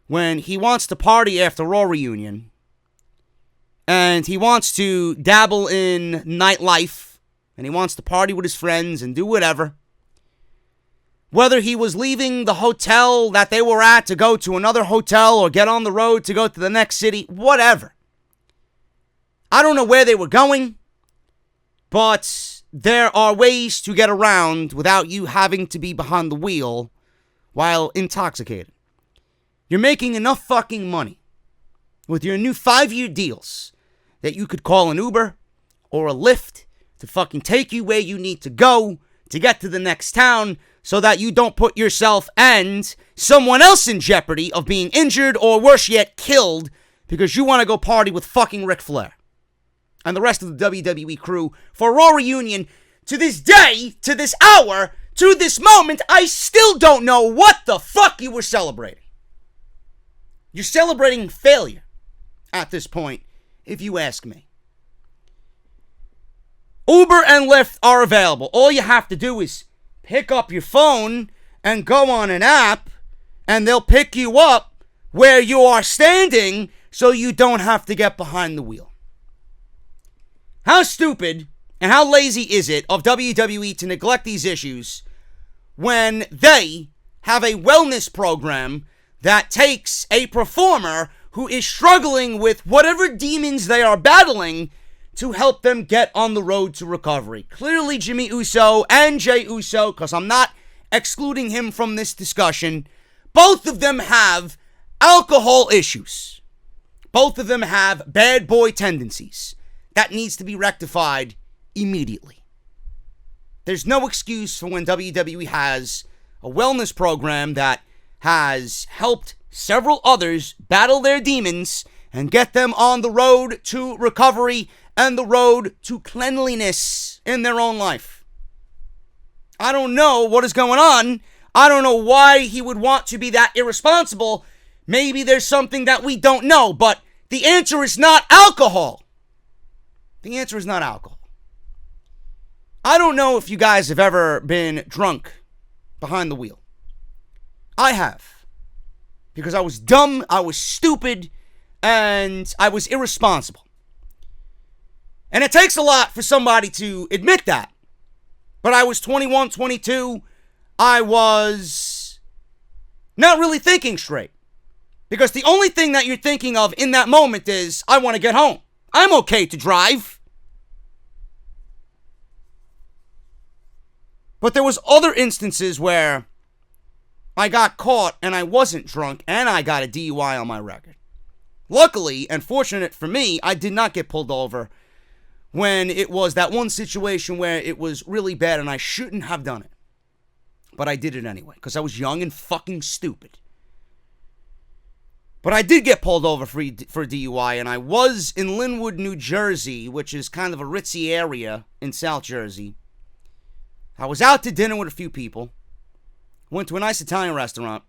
when he wants to party after Raw reunion and he wants to dabble in nightlife and he wants to party with his friends and do whatever? Whether he was leaving the hotel that they were at to go to another hotel or get on the road to go to the next city, whatever. I don't know where they were going, but there are ways to get around without you having to be behind the wheel while intoxicated. You're making enough fucking money with your new 5-year deals that you could call an Uber or a Lyft to fucking take you where you need to go to get to the next town so that you don't put yourself and someone else in jeopardy of being injured or worse yet, killed because you want to go party with fucking Ric Flair and the rest of the WWE crew for Raw reunion. To this day, to this hour, to this moment, I still don't know what the fuck you were celebrating. You're celebrating failure at this point, if you ask me. Uber and Lyft are available. All you have to do is pick up your phone and go on an app, and they'll pick you up where you are standing so you don't have to get behind the wheel. How stupid and how lazy is it of WWE to neglect these issues when they have a wellness program that takes a performer who is struggling with whatever demons they are battling to help them get on the road to recovery? Clearly, Jimmy Uso and Jey Uso, because I'm not excluding him from this discussion, both of them have alcohol issues. Both of them have bad boy tendencies. That needs to be rectified immediately. There's no excuse for when WWE has a wellness program that has helped several others battle their demons and get them on the road to recovery and the road to cleanliness in their own life. I don't know what is going on. I don't know why he would want to be that irresponsible. Maybe there's something that we don't know, but the answer is not alcohol. The answer is not alcohol. I don't know if you guys have ever been drunk behind the wheel. I have. Because I was dumb, I was stupid, and I was irresponsible. And it takes a lot for somebody to admit that. But I was 21, 22. I was not really thinking straight. Because the only thing that you're thinking of in that moment is, I want to get home. I'm okay to drive. But there was other instances where I got caught and I wasn't drunk and I got a DUI on my record. Luckily, and fortunate for me, I did not get pulled over when it was that one situation where it was really bad and I shouldn't have done it. But I did it anyway because I was young and fucking stupid. But I did get pulled over for DUI, and I was in Linwood, New Jersey, which is kind of a ritzy area in South Jersey. I was out to dinner with a few people. Went to a nice Italian restaurant.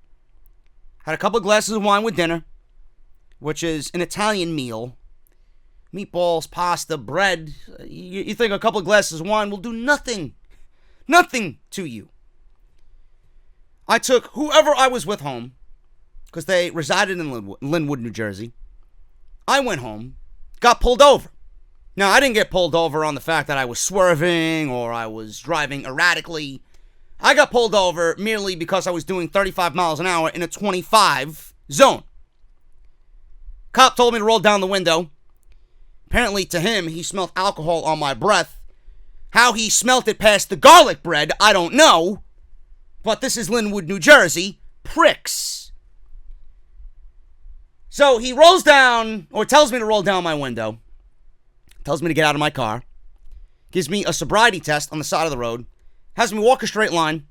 Had a couple of glasses of wine with dinner, which is an Italian meal. Meatballs, pasta, bread. You think a couple of glasses of wine will do nothing. Nothing to you. I took whoever I was with home, because they resided in Linwood, New Jersey. I went home, got pulled over. Now, I didn't get pulled over on the fact that I was swerving or I was driving erratically. I got pulled over merely because I was doing 35 miles an hour in a 25 zone. Cop told me to roll down the window. Apparently, to him, he smelled alcohol on my breath. How he smelt it past the garlic bread, I don't know. But this is Linwood, New Jersey. Pricks. So he rolls down, or tells me to roll down my window. Tells me to get out of my car. Gives me a sobriety test on the side of the road. Has me walk a straight line.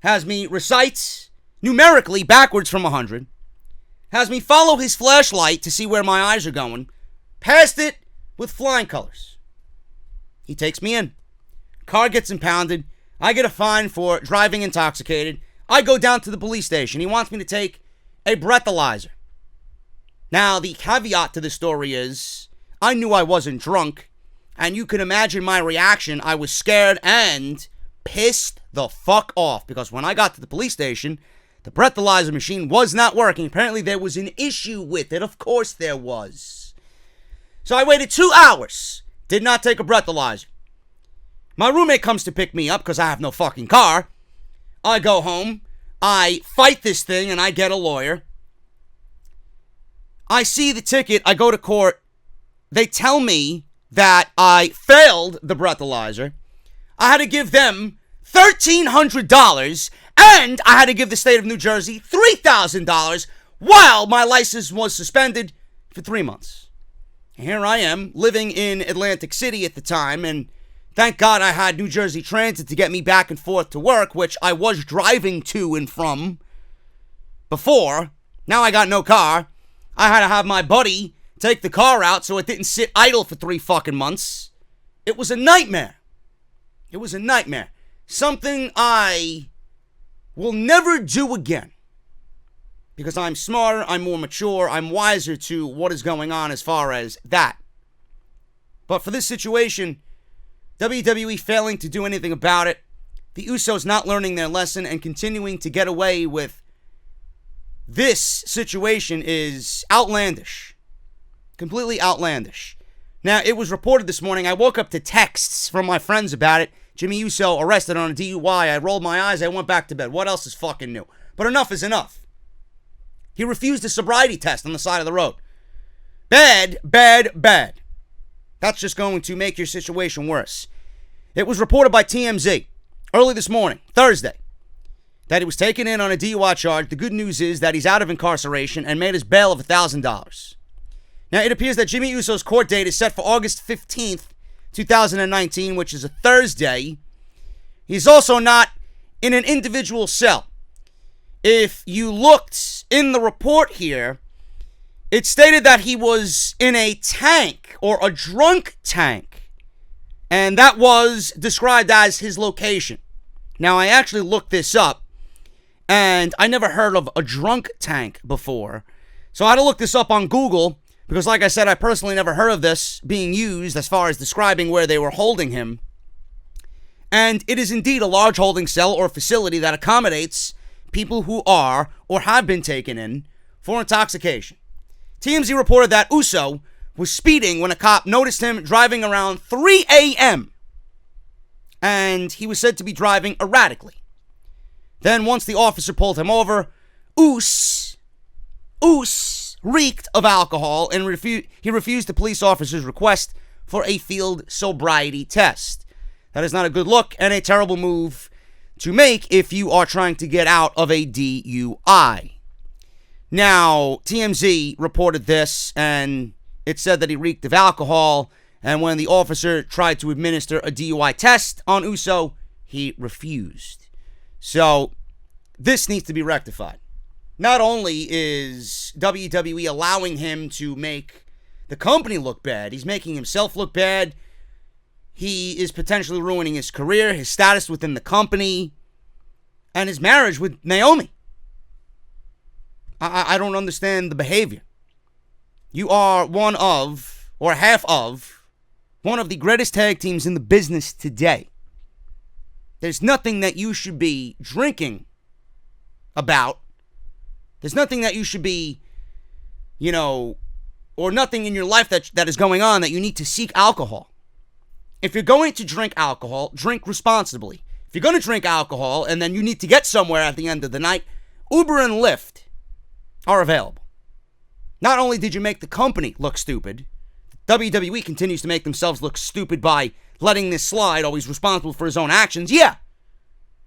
Has me recite numerically backwards from 100. Has me follow his flashlight to see where my eyes are going. Passed it with flying colors. He takes me in. Car gets impounded. I get a fine for driving intoxicated. I go down to the police station. He wants me to take a breathalyzer. Now, the caveat to the story is, I knew I wasn't drunk, and you can imagine my reaction. I was scared and pissed the fuck off, because when I got to the police station, the breathalyzer machine was not working. Apparently, there was an issue with it. Of course there was. So I waited 2 hours. Did not take a breathalyzer. My roommate comes to pick me up because I have no fucking car. I go home. I fight this thing and I get a lawyer. I see the ticket. I go to court. They tell me that I failed the breathalyzer. I had to give them $1,300 and I had to give the state of New Jersey $3,000 while my license was suspended for 3 months. And here I am living in Atlantic City at the time, and thank God I had New Jersey Transit to get me back and forth to work, which I was driving to and from before. Now I got no car. I had to have my buddy take the car out so it didn't sit idle for 3 fucking months. It was a nightmare. It was a nightmare. Something I will never do again. Because I'm smarter, I'm more mature, I'm wiser to what is going on as far as that. But for this situation, WWE failing to do anything about it, the Usos not learning their lesson and continuing to get away with this situation is outlandish. Completely outlandish. Now, it was reported this morning, I woke up to texts from my friends about it. Jimmy Uso arrested on a DUI. I rolled my eyes, I went back to bed. What else is fucking new? But enough is enough. He refused a sobriety test on the side of the road. Bad, bad, bad. That's just going to make your situation worse. It was reported by TMZ early this morning, Thursday, that he was taken in on a DUI charge. The good news is that he's out of incarceration and made his bail of $1,000. Now, it appears that Jimmy Uso's court date is set for August 15th, 2019, which is a Thursday. He's also not in an individual cell. If you looked in the report here, it stated that he was in a tank or a drunk tank. And that was described as his location. Now, I actually looked this up, and I never heard of a drunk tank before. So I had to look this up on Google, because like I said, I personally never heard of this being used as far as describing where they were holding him. And it is indeed a large holding cell or facility that accommodates people who are or have been taken in for intoxication. TMZ reported that Uso was speeding when a cop noticed him driving around 3 a.m. And he was said to be driving erratically. Then once the officer pulled him over, Us reeked of alcohol and he refused the police officer's request for a field sobriety test. That is not a good look and a terrible move to make if you are trying to get out of a DUI. Now, TMZ reported this, and it said that he reeked of alcohol, and when the officer tried to administer a DUI test on Uso, he refused. So, this needs to be rectified. Not only is WWE allowing him to make the company look bad, he's making himself look bad. He is potentially ruining his career, his status within the company, and his marriage with Naomi. I don't understand the behavior. You are one of, or half of, one of the greatest tag teams in the business today. There's nothing that you should be drinking about. There's nothing that you should be, or nothing in your life that is going on that you need to seek alcohol. If you're going to drink alcohol, drink responsibly. If you're going to drink alcohol and then you need to get somewhere at the end of the night, Uber and Lyft are available. Not only did you make the company look stupid, WWE continues to make themselves look stupid by letting this slide, always responsible for his own actions. Yeah.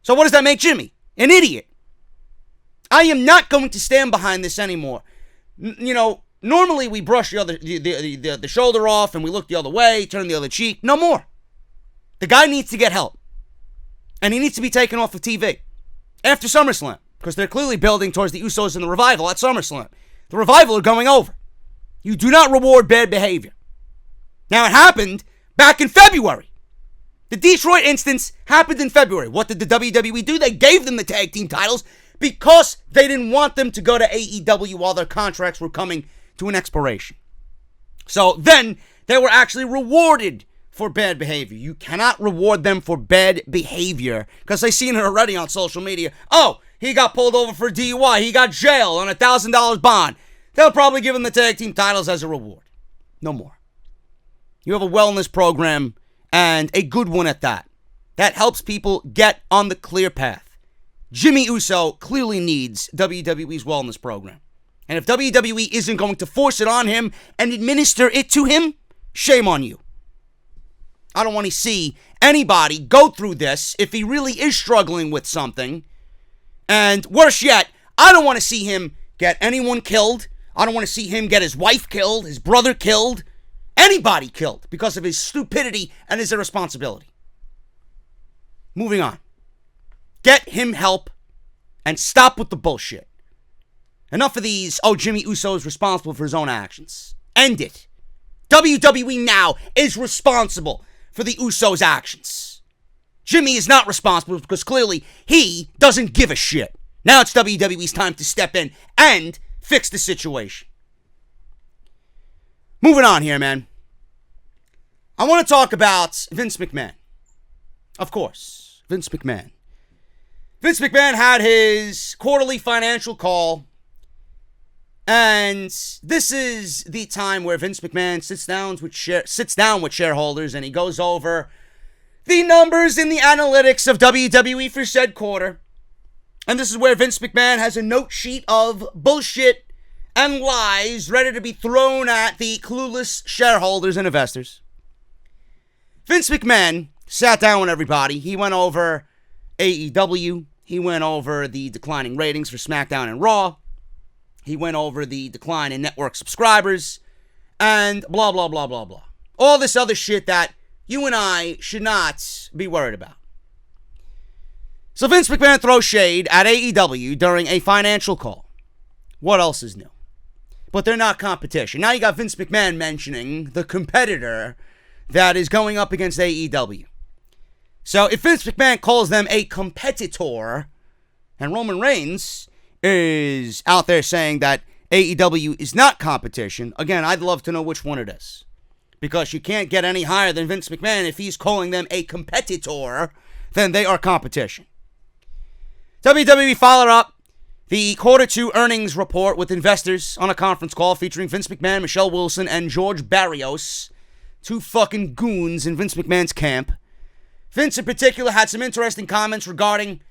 So what does that make Jimmy? An idiot. I am not going to stand behind this anymore. Normally we brush the shoulder off and we look the other way, turn the other cheek. No more. The guy needs to get help. And he needs to be taken off of TV after SummerSlam, because they're clearly building towards the Usos and the Revival at SummerSlam. The Revival are going over. You do not reward bad behavior. Now, it happened back in February. The Detroit instance happened in February. What did the WWE do? They gave them the tag team titles because they didn't want them to go to AEW while their contracts were coming to an expiration. So then they were actually rewarded for bad behavior. You cannot reward them for bad behavior because I've seen it already on social media. Oh, he got pulled over for DUI. He got jailed on a $1,000 bond. They'll probably give him the tag team titles as a reward. No more. You have a wellness program, and a good one at that. That helps people get on the clear path. Jimmy Uso clearly needs WWE's wellness program. And if WWE isn't going to force it on him and administer it to him, shame on you. I don't want to see anybody go through this if he really is struggling with something. And worse yet, I don't want to see him get anyone killed. I don't want to see him get his wife killed, his brother killed, anybody killed because of his stupidity and his irresponsibility. Moving on. Get him help and stop with the bullshit. Enough of these, Jimmy Uso is responsible for his own actions. End it. WWE now is responsible for the Usos' actions. Jimmy is not responsible because clearly he doesn't give a shit. Now it's WWE's time to step in and fix the situation. Moving on here, man. I want to talk about Vince McMahon. Of course, Vince McMahon. Vince McMahon had his quarterly financial call. And this is the time where Vince McMahon sits down with shareholders and he goes over the numbers and the analytics of WWE for said quarter. And this is where Vince McMahon has a note sheet of bullshit and lies ready to be thrown at the clueless shareholders and investors. Vince McMahon sat down with everybody. He went over AEW. He went over the declining ratings for SmackDown and Raw. He went over the decline in network subscribers and blah, blah, blah, blah, blah. All this other shit that you and I should not be worried about. So Vince McMahon throws shade at AEW during a financial call. What else is new? But they're not competition. Now you got Vince McMahon mentioning the competitor that is going up against AEW. So if Vince McMahon calls them a competitor, and Roman Reigns is out there saying that AEW is not competition, again, I'd love to know which one it is. Because you can't get any higher than Vince McMahon. If he's calling them a competitor, then they are competition. WWE followed up the quarter 2 earnings report with investors on a conference call featuring Vince McMahon, Michelle Wilson, and George Barrios, 2 fucking goons in Vince McMahon's camp. Vince in particular had some interesting comments regarding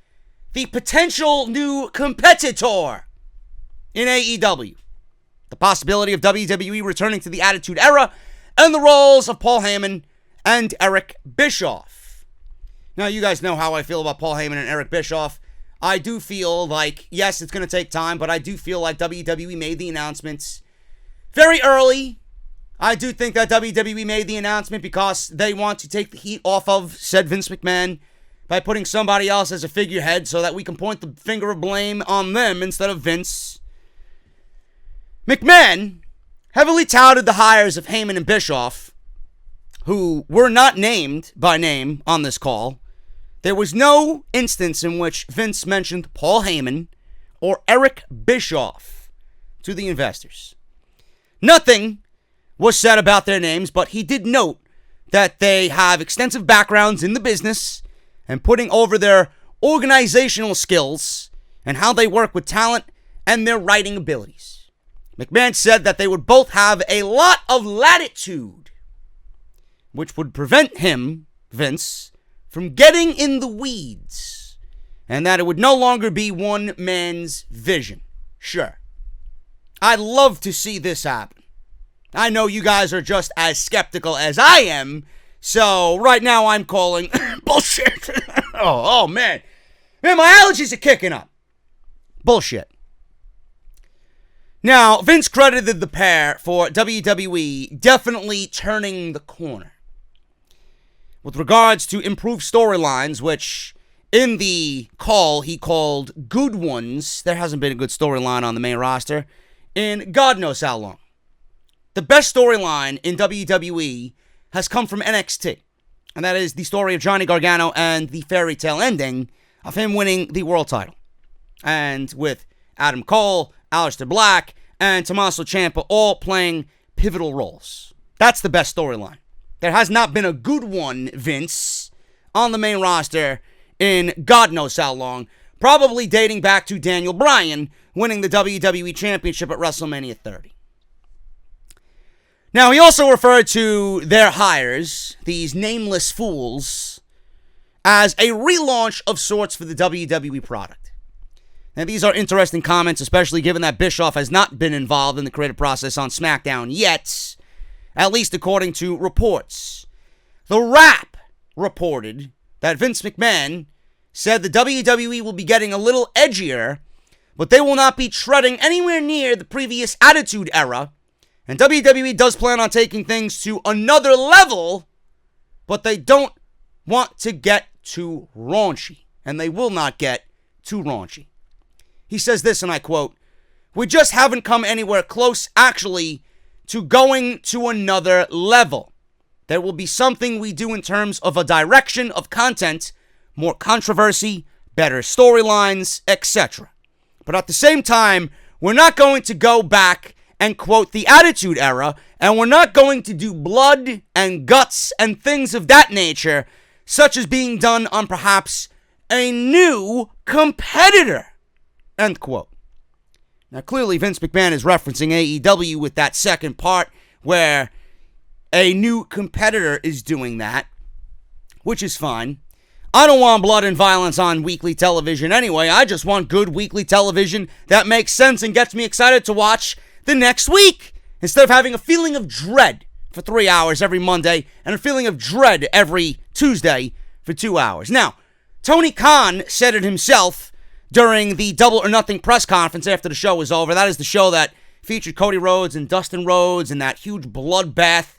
the potential new competitor in AEW. The possibility of WWE returning to the Attitude Era and the roles of Paul Heyman and Eric Bischoff. Now, you guys know how I feel about Paul Heyman and Eric Bischoff. I do feel like, yes, it's going to take time, but I do feel like WWE made the announcements very early. I do think that WWE made the announcement because they want to take the heat off of said Vince McMahon by putting somebody else as a figurehead so that we can point the finger of blame on them instead of Vince. McMahon heavily touted the hires of Heyman and Bischoff, who were not named by name on this call. There was no instance in which Vince mentioned Paul Heyman or Eric Bischoff to the investors. Nothing was said about their names, but he did note that they have extensive backgrounds in the business and putting over their organizational skills and how they work with talent and their writing abilities. McMahon said that they would both have a lot of latitude, which would prevent him, Vince, from getting in the weeds, and that it would no longer be one man's vision. Sure, I'd love to see this happen. I know you guys are just as skeptical as I am, so right now I'm calling bullshit. oh man. Man, my allergies are kicking up. Bullshit. Now, Vince credited the pair for WWE definitely turning the corner. With regards to improved storylines, which in the call he called good ones, there hasn't been a good storyline on the main roster in God knows how long. The best storyline in WWE has come from NXT, and that is the story of Johnny Gargano and the fairy tale ending of him winning the world title. And with Adam Cole, Aleister Black, and Tommaso Ciampa all playing pivotal roles. That's the best storyline. There has not been a good one, Vince, on the main roster in God knows how long, probably dating back to Daniel Bryan winning the WWE Championship at WrestleMania 30. Now, he also referred to their hires, these nameless fools, as a relaunch of sorts for the WWE product. Now, these are interesting comments, especially given that Bischoff has not been involved in the creative process on SmackDown yet, at least according to reports. The Wrap reported that Vince McMahon said the WWE will be getting a little edgier, but they will not be treading anywhere near the previous Attitude Era, and WWE does plan on taking things to another level, but they don't want to get too raunchy, and they will not get too raunchy. He says this, and I quote, "We just haven't come anywhere close, actually, to going to another level. There will be something we do in terms of a direction of content, more controversy, better storylines, etc. But at the same time, we're not going to go back and quote the Attitude Era, and we're not going to do blood and guts and things of that nature, such as being done on perhaps a new competitor." End quote. Now, clearly, Vince McMahon is referencing AEW with that second part where a new competitor is doing that, which is fine. I don't want blood and violence on weekly television anyway. I just want good weekly television that makes sense and gets me excited to watch the next week, instead of having a feeling of dread for 3 hours every Monday and a feeling of dread every Tuesday for 2 hours. Now, Tony Khan said it himself during the Double or Nothing press conference after the show was over. That is the show that featured Cody Rhodes and Dustin Rhodes and that huge bloodbath.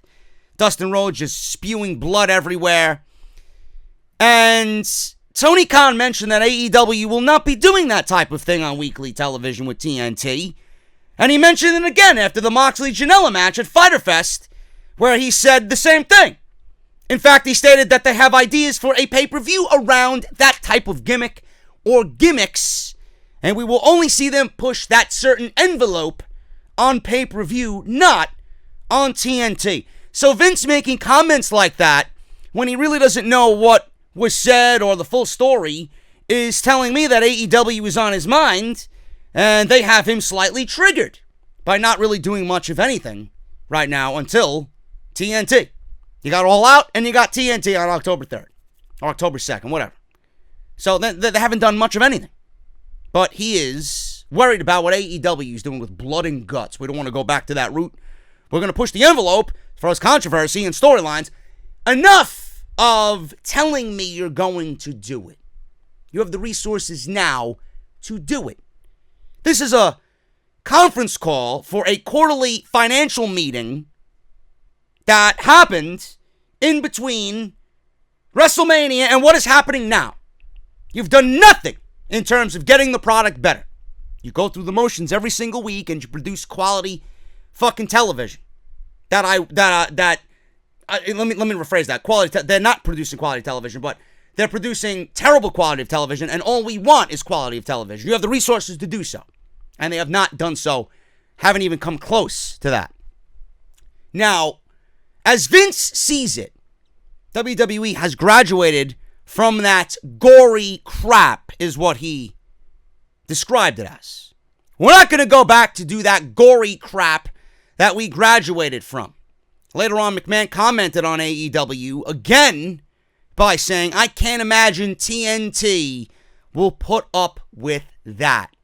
Dustin Rhodes just spewing blood everywhere. And Tony Khan mentioned that AEW will not be doing that type of thing on weekly television with TNT. And he mentioned it again after the Moxley-Janela match at Fyter Fest, where he said the same thing. In fact, he stated that they have ideas for a pay-per-view around that type of gimmick or gimmicks, and we will only see them push that certain envelope on pay-per-view, not on TNT. So Vince making comments like that when he really doesn't know what was said or the full story is telling me that AEW is on his mind, and they have him slightly triggered by not really doing much of anything right now until TNT. You got All Out and you got TNT on October 3rd or October 2nd, whatever. So they haven't done much of anything. But he is worried about what AEW is doing with blood and guts. We don't want to go back to that route. We're going to push the envelope for us controversy and storylines. Enough of telling me you're going to do it. You have the resources now to do it. This is a conference call for a quarterly financial meeting that happened in between WrestleMania and what is happening now. You've done nothing in terms of getting the product better. You go through the motions every single week and you produce quality fucking television. Let me rephrase that. They're not producing quality television, but they're producing terrible quality of television, and all we want is quality of television. You have the resources to do so, and they have not done so. Haven't even come close to that. Now, as Vince sees it, WWE has graduated from that gory crap, is what he described it as. We're not going to go back to do that gory crap that we graduated from. Later on, McMahon commented on AEW again by saying, "I can't imagine TNT will put up with that."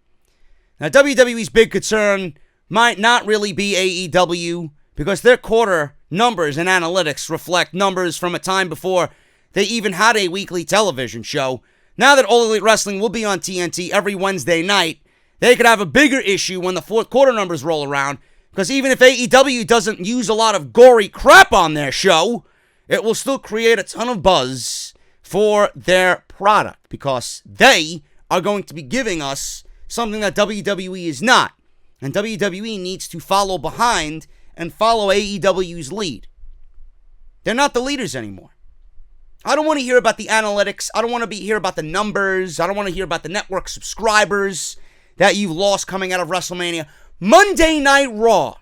Now, WWE's big concern might not really be AEW, because their quarter numbers and analytics reflect numbers from a time before they even had a weekly television show. Now that All Elite Wrestling will be on TNT every Wednesday night, they could have a bigger issue when the fourth quarter numbers roll around, because even if AEW doesn't use a lot of gory crap on their show, it will still create a ton of buzz for their product, because they are going to be giving us something that WWE is not. And WWE needs to follow behind and follow AEW's lead. They're not the leaders anymore. I don't want to hear about the analytics. I don't want to hear about the numbers. I don't want to hear about the network subscribers that you've lost coming out of WrestleMania. Monday Night Raw,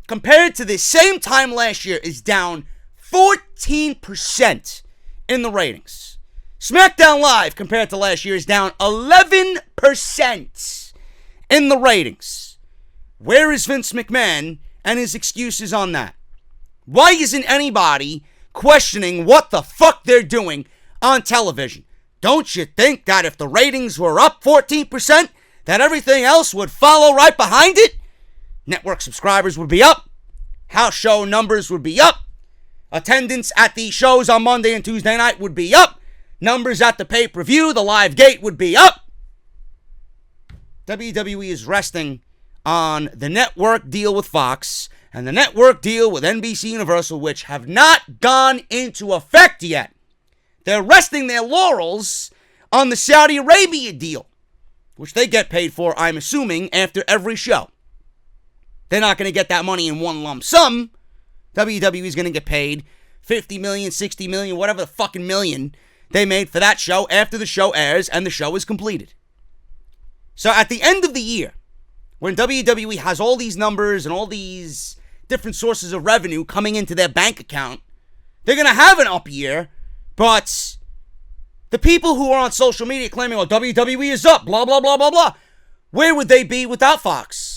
compared to the same time last year, is down 14% in the ratings. SmackDown Live, compared to last year, is down 11% in the ratings. Where is Vince McMahon and his excuses on that? Why isn't anybody questioning what the fuck they're doing on television? Don't you think that if the ratings were up 14%, that everything else would follow right behind it? Network subscribers would be up. House show numbers would be up. Attendance at the shows on Monday and Tuesday night would be up. Numbers at the pay-per-view, the live gate would be up. WWE is resting on the network deal with Fox and the network deal with NBC Universal, which have not gone into effect yet. They're resting their laurels on the Saudi Arabia deal, which they get paid for, I'm assuming, after every show. They're not going to get that money in one lump sum. WWE is going to get paid $50 million, $60 million, whatever the fucking million they made for that show after the show airs and the show is completed. So at the end of the year, when WWE has all these numbers and all these different sources of revenue coming into their bank account, they're going to have an up year, but the people who are on social media claiming, oh, WWE is up, blah, blah, blah, blah, blah, where would they be without Fox?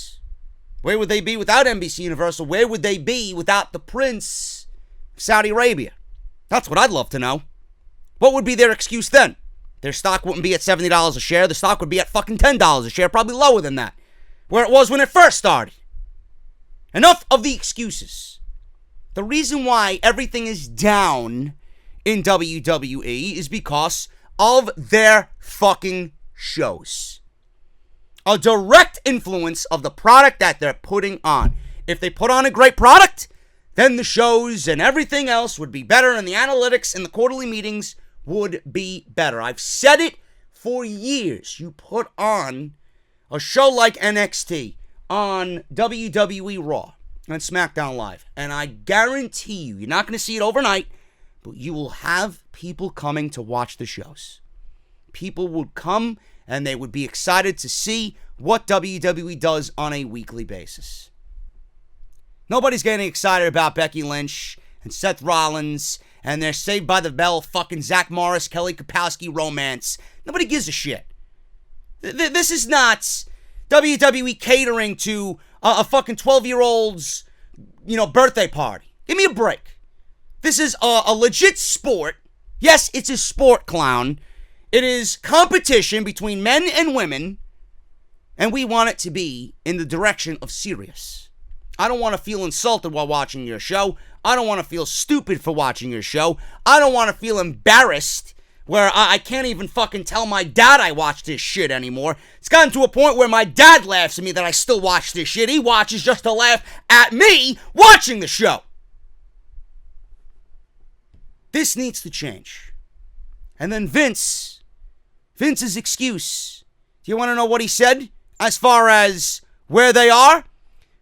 Where would they be without NBC Universal? Where would they be without the Prince of Saudi Arabia? That's what I'd love to know. What would be their excuse then? Their stock wouldn't be at $70 a share. The stock would be at fucking $10 a share, probably lower than that, where it was when it first started. Enough of the excuses. The reason why everything is down in WWE is because of their fucking shows. A direct influence of the product that they're putting on. If they put on a great product, then the shows and everything else would be better, and the analytics and the quarterly meetings would be better. I've said it for years. You put on a show like NXT on WWE Raw and SmackDown Live, and I guarantee you, you're not going to see it overnight, but you will have people coming to watch the shows. People would come and they would be excited to see what WWE does on a weekly basis. Nobody's getting excited about Becky Lynch and Seth Rollins and their Saved by the Bell fucking Zach Morris, Kelly Kapowski romance. Nobody gives a shit. This is not WWE catering to a fucking 12-year-old's, birthday party. Give me a break. This is a legit sport. Yes, it's a sport, clown. It is competition between men and women, and we want it to be in the direction of serious. I don't want to feel insulted while watching your show. I don't want to feel stupid for watching your show. I don't want to feel embarrassed where I can't even fucking tell my dad I watch this shit anymore. It's gotten to a point where my dad laughs at me that I still watch this shit. He watches just to laugh at me watching the show. This needs to change. And then Vince's excuse. Do you want to know what he said as far as where they are?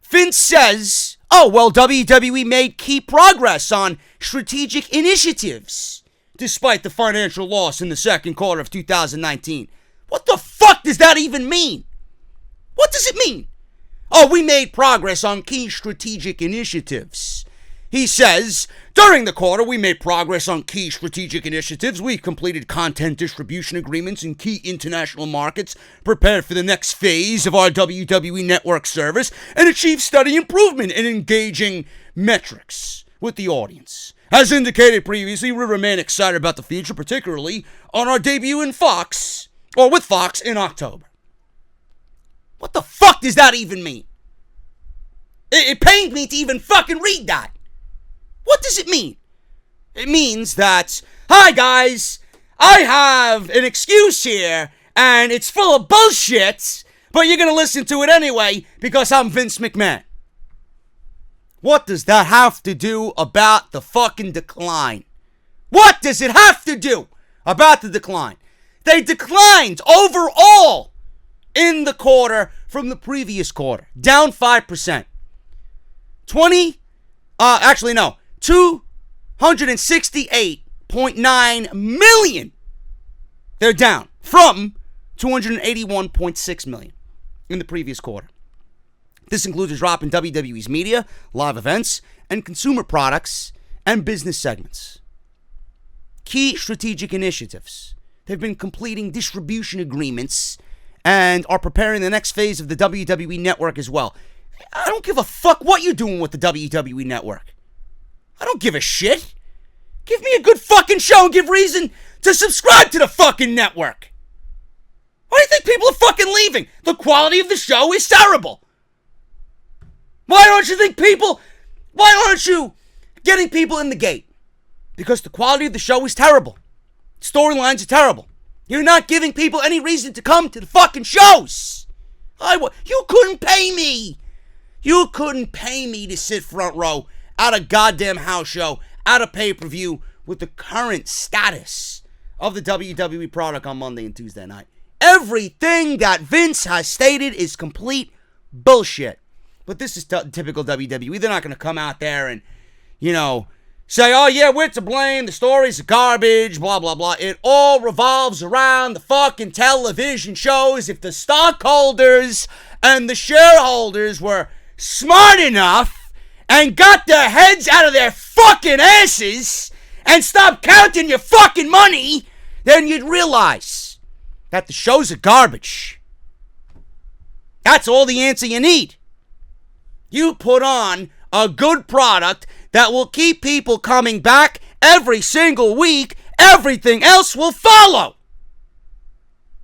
Vince says, WWE made key progress on strategic initiatives despite the financial loss in the second quarter of 2019. What the fuck does that even mean? What does it mean? We made progress on key strategic initiatives. He says, during the quarter, we made progress on key strategic initiatives. We completed content distribution agreements in key international markets, prepared for the next phase of our WWE Network service, and achieved steady improvement in engaging metrics with the audience. As indicated previously, we remain excited about the future, particularly on our debut with Fox in October. What the fuck does that even mean? It pains me to even fucking read that. What does it mean? It means that, hi guys, I have an excuse here, and it's full of bullshit, but you're going to listen to it anyway because I'm Vince McMahon. What does that have to do about the fucking decline? What does it have to do about the decline? They declined overall in the quarter from the previous quarter, down 5%. 268.9 million. They're down from 281.6 million in the previous quarter. This includes a drop in WWE's media, live events, and consumer products and business segments. Key strategic initiatives. They've been completing distribution agreements and are preparing the next phase of the WWE Network as well. I don't give a fuck what you're doing with the WWE Network. I don't give a shit. Give me a good fucking show and give reason to subscribe to the fucking network. Why do you think people are fucking leaving? The quality of the show is terrible. Why aren't you getting people in the gate? Because the quality of the show is terrible. Storylines are terrible. You're not giving people any reason to come to the fucking shows. You couldn't pay me. You couldn't pay me to sit front row at a goddamn house show, at a pay-per-view with the current status of the WWE product on Monday and Tuesday night. Everything that Vince has stated is complete bullshit. But this is typical WWE. They're not going to come out there and, say, oh yeah, we're to blame, the stories are garbage, blah, blah, blah. It all revolves around the fucking television shows. If the stockholders and the shareholders were smart enough and got their heads out of their fucking asses and stopped counting your fucking money, then you'd realize that the shows are garbage. That's all the answer you need. You put on a good product that will keep people coming back every single week. Everything else will follow.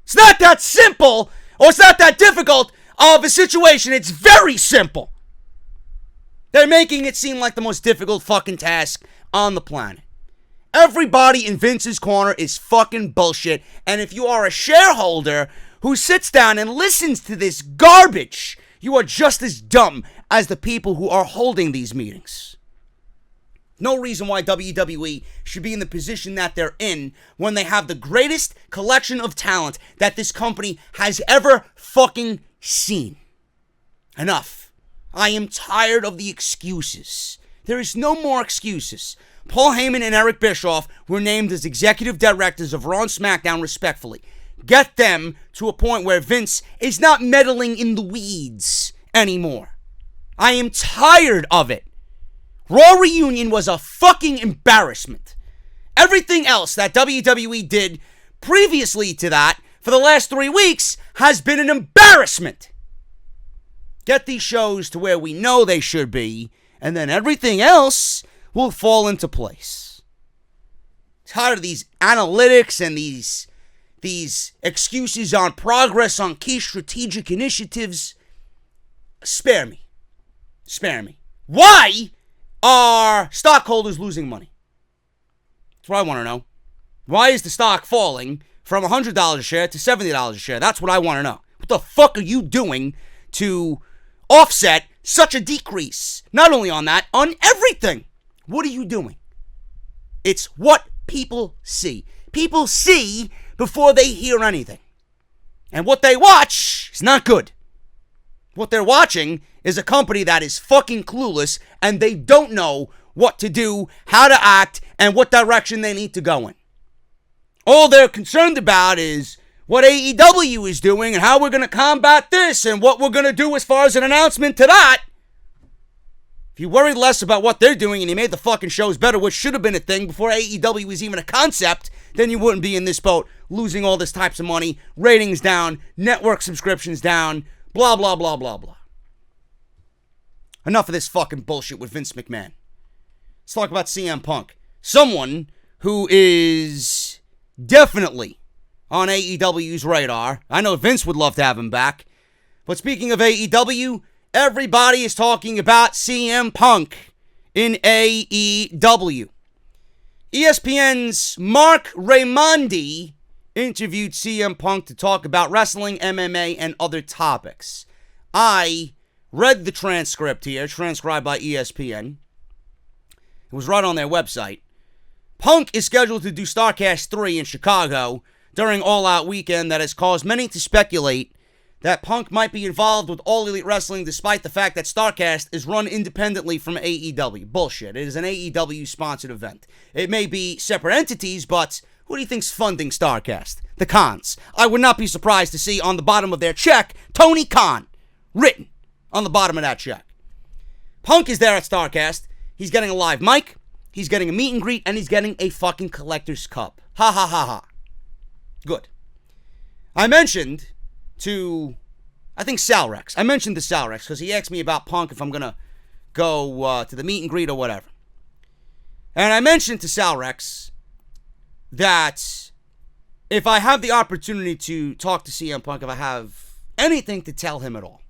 It's not that simple, or it's not that difficult of a situation. It's very simple. They're making it seem like the most difficult fucking task on the planet. Everybody in Vince's corner is fucking bullshit. And if you are a shareholder who sits down and listens to this garbage, you are just as dumb as the people who are holding these meetings. No reason why WWE should be in the position that they're in when they have the greatest collection of talent that this company has ever fucking seen. Enough. I am tired of the excuses. There is no more excuses. Paul Heyman and Eric Bischoff were named as executive directors of Raw and SmackDown respectfully. Get them to a point where Vince is not meddling in the weeds anymore. I am tired of it. Raw Reunion was a fucking embarrassment. Everything else that WWE did previously to that for the last 3 weeks has been an embarrassment. Get these shows to where we know they should be, and then everything else will fall into place. Tired of these analytics and these excuses on progress on key strategic initiatives. Spare me. Why are stockholders losing money? That's what I want to know. Why is the stock falling from $100 a share to $70 a share? That's what I want to know. What the fuck are you doing to offset such a decrease? Not only on that, on everything. What are you doing? It's what people see. People see before they hear anything. And what they watch is not good. What they're watching is a company that is fucking clueless and they don't know what to do, how to act, and what direction they need to go in. All they're concerned about is what AEW is doing and how we're going to combat this and what we're going to do as far as an announcement to that. If you worried less about what they're doing and you made the fucking shows better, which should have been a thing before AEW was even a concept, then you wouldn't be in this boat losing all this types of money, ratings down, network subscriptions down, blah, blah, blah, blah, blah. Enough of this fucking bullshit with Vince McMahon. Let's talk about CM Punk. Someone who is definitely on AEW's radar. I know Vince would love to have him back. But speaking of AEW, everybody is talking about CM Punk in AEW. ESPN's Mark Raimondi interviewed CM Punk to talk about wrestling, MMA, and other topics. I read the transcript here, transcribed by ESPN. It was right on their website. Punk is scheduled to do StarCast 3 in Chicago during All Out Weekend that has caused many to speculate that Punk might be involved with All Elite Wrestling despite the fact that StarCast is run independently from AEW. Bullshit. It is an AEW-sponsored event. It may be separate entities, but who do you think's funding StarCast? The Khans. I would not be surprised to see on the bottom of their check, Tony Khan, written. on the bottom of that check. Punk is there at StarCast. He's getting a live mic. He's getting a meet and greet. And he's getting a fucking collector's cup. Ha ha ha ha. Good. I mentioned to, I think Sal Rex. I mentioned to Sal Rex because he asked me about Punk if I'm going to go to the meet and greet or whatever. And I mentioned to Sal Rex that if I have the opportunity to talk to CM Punk, if I have anything to tell him at all,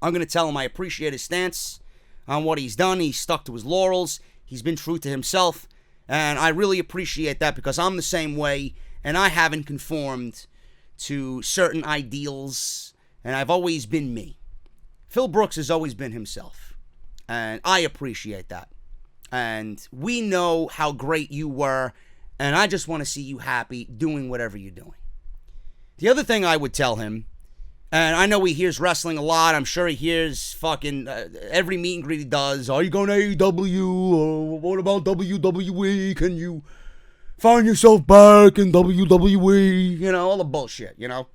I'm going to tell him I appreciate his stance on what he's done. He's stuck to his laurels. He's been true to himself. And I really appreciate that because I'm the same way and I haven't conformed to certain ideals. And I've always been me. Phil Brooks has always been himself. And I appreciate that. And we know how great you were. And I just want to see you happy doing whatever you're doing. The other thing I would tell him, and I know he hears wrestling a lot. I'm sure he hears fucking every meet and greet he does. Are you going to AEW? Or what about WWE? Can you find yourself back in WWE? You know, all the bullshit, you know.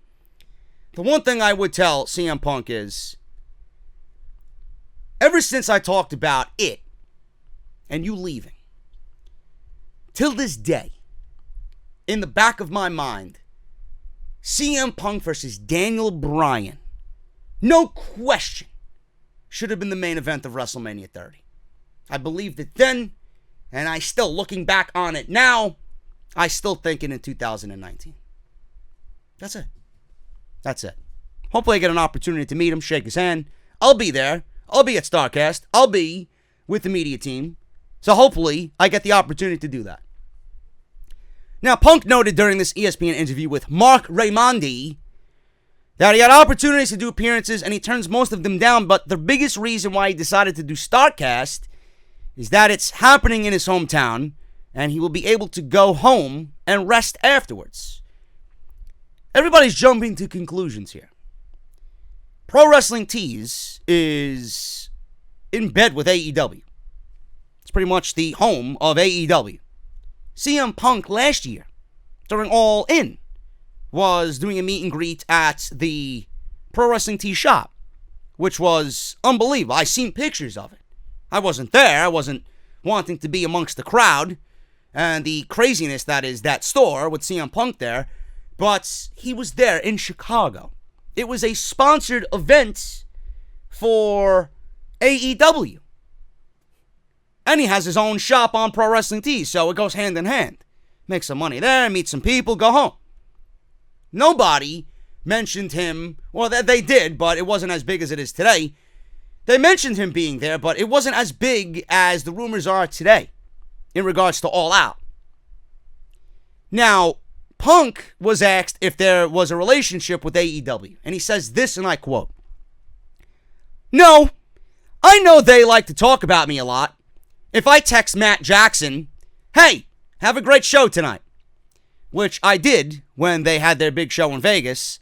The one thing I would tell CM Punk is, ever since I talked about it and you leaving, till this day, in the back of my mind, CM Punk versus Daniel Bryan, no question, should have been the main event of WrestleMania 30. I believed it then, and I still, looking back on it now, I still think it in 2019. That's it. That's it. Hopefully I get an opportunity to meet him, shake his hand. I'll be there. I'll be at StarCast. I'll be with the media team. So hopefully I get the opportunity to do that. Now, Punk noted during this ESPN interview with Mark Raimondi that he had opportunities to do appearances and he turns most of them down, but the biggest reason why he decided to do StarCast is that it's happening in his hometown and he will be able to go home and rest afterwards. Everybody's jumping to conclusions here. Pro Wrestling Tees is in bed with AEW. It's pretty much the home of AEW. CM Punk last year, during All In, was doing a meet and greet at the Pro Wrestling Tees shop, which was unbelievable. I seen pictures of it. I wasn't there. I wasn't wanting to be amongst the crowd and the craziness that is that store with CM Punk there, but he was there in Chicago. It was a sponsored event for AEW. And he has his own shop on Pro Wrestling Tees, so it goes hand in hand. Make some money there, meet some people, go home. Nobody mentioned him. Well, they did, but it wasn't as big as it is today. They mentioned him being there, but it wasn't as big as the rumors are today in regards to All Out. Now, Punk was asked if there was a relationship with AEW, and he says this, and I quote, "No, I know they like to talk about me a lot. If I text Matt Jackson, hey, have a great show tonight," which I did when they had their big show in Vegas,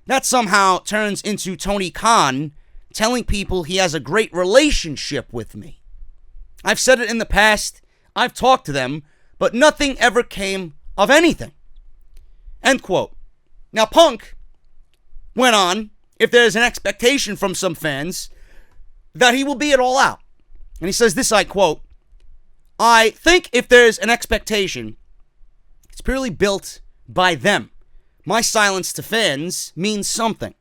that somehow turns into Tony Khan telling people he has a great relationship with me. I've said it in the past, I've talked to them, but nothing ever came of anything. End quote. Now Punk went on, if there's an expectation from some fans, that he will be at All Out. And he says this, I quote, "I think if there's an expectation, it's purely built by them. My silence to fans means something.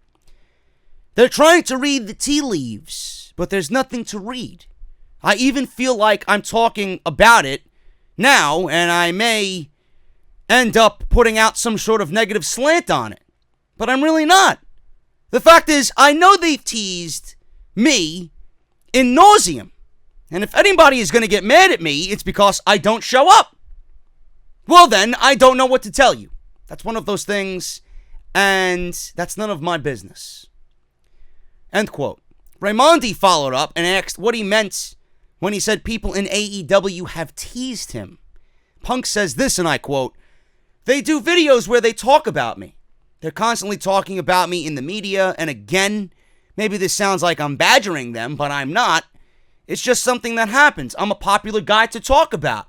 They're trying to read the tea leaves, but there's nothing to read. I even feel like I'm talking about it now, and I may end up putting out some sort of negative slant on it. But I'm really not. The fact is, I know they've teased me in nauseam. And if anybody is going to get mad at me, it's because I don't show up. Well then, I don't know what to tell you. That's one of those things, and that's none of my business." End quote. Raimondi followed up and asked what he meant when he said people in AEW have teased him. Punk says this, and I quote, "They do videos where they talk about me. They're constantly talking about me in the media, and again, maybe this sounds like I'm badgering them, but I'm not. It's just something that happens. I'm a popular guy to talk about.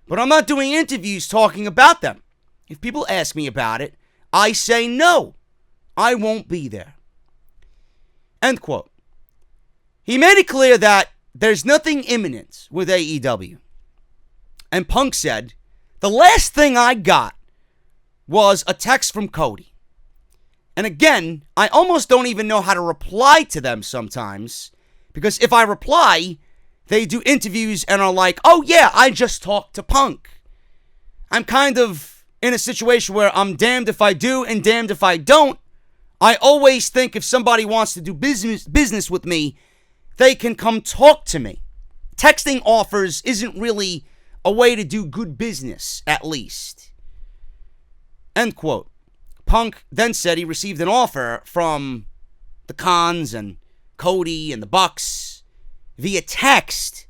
But I'm not doing interviews talking about them. If people ask me about it, I say no. I won't be there." End quote. He made it clear that there's nothing imminent with AEW. And Punk said, the last thing I got was a text from Cody. And again, I almost don't even know how to reply to them sometimes. Because if I reply, they do interviews and are like, oh yeah, I just talked to Punk. I'm kind of in a situation where I'm damned if I do and damned if I don't. I always think if somebody wants to do business with me, they can come talk to me. Texting offers isn't really a way to do good business, at least. End quote. Punk then said he received an offer from the Khans and Cody and the Bucks via text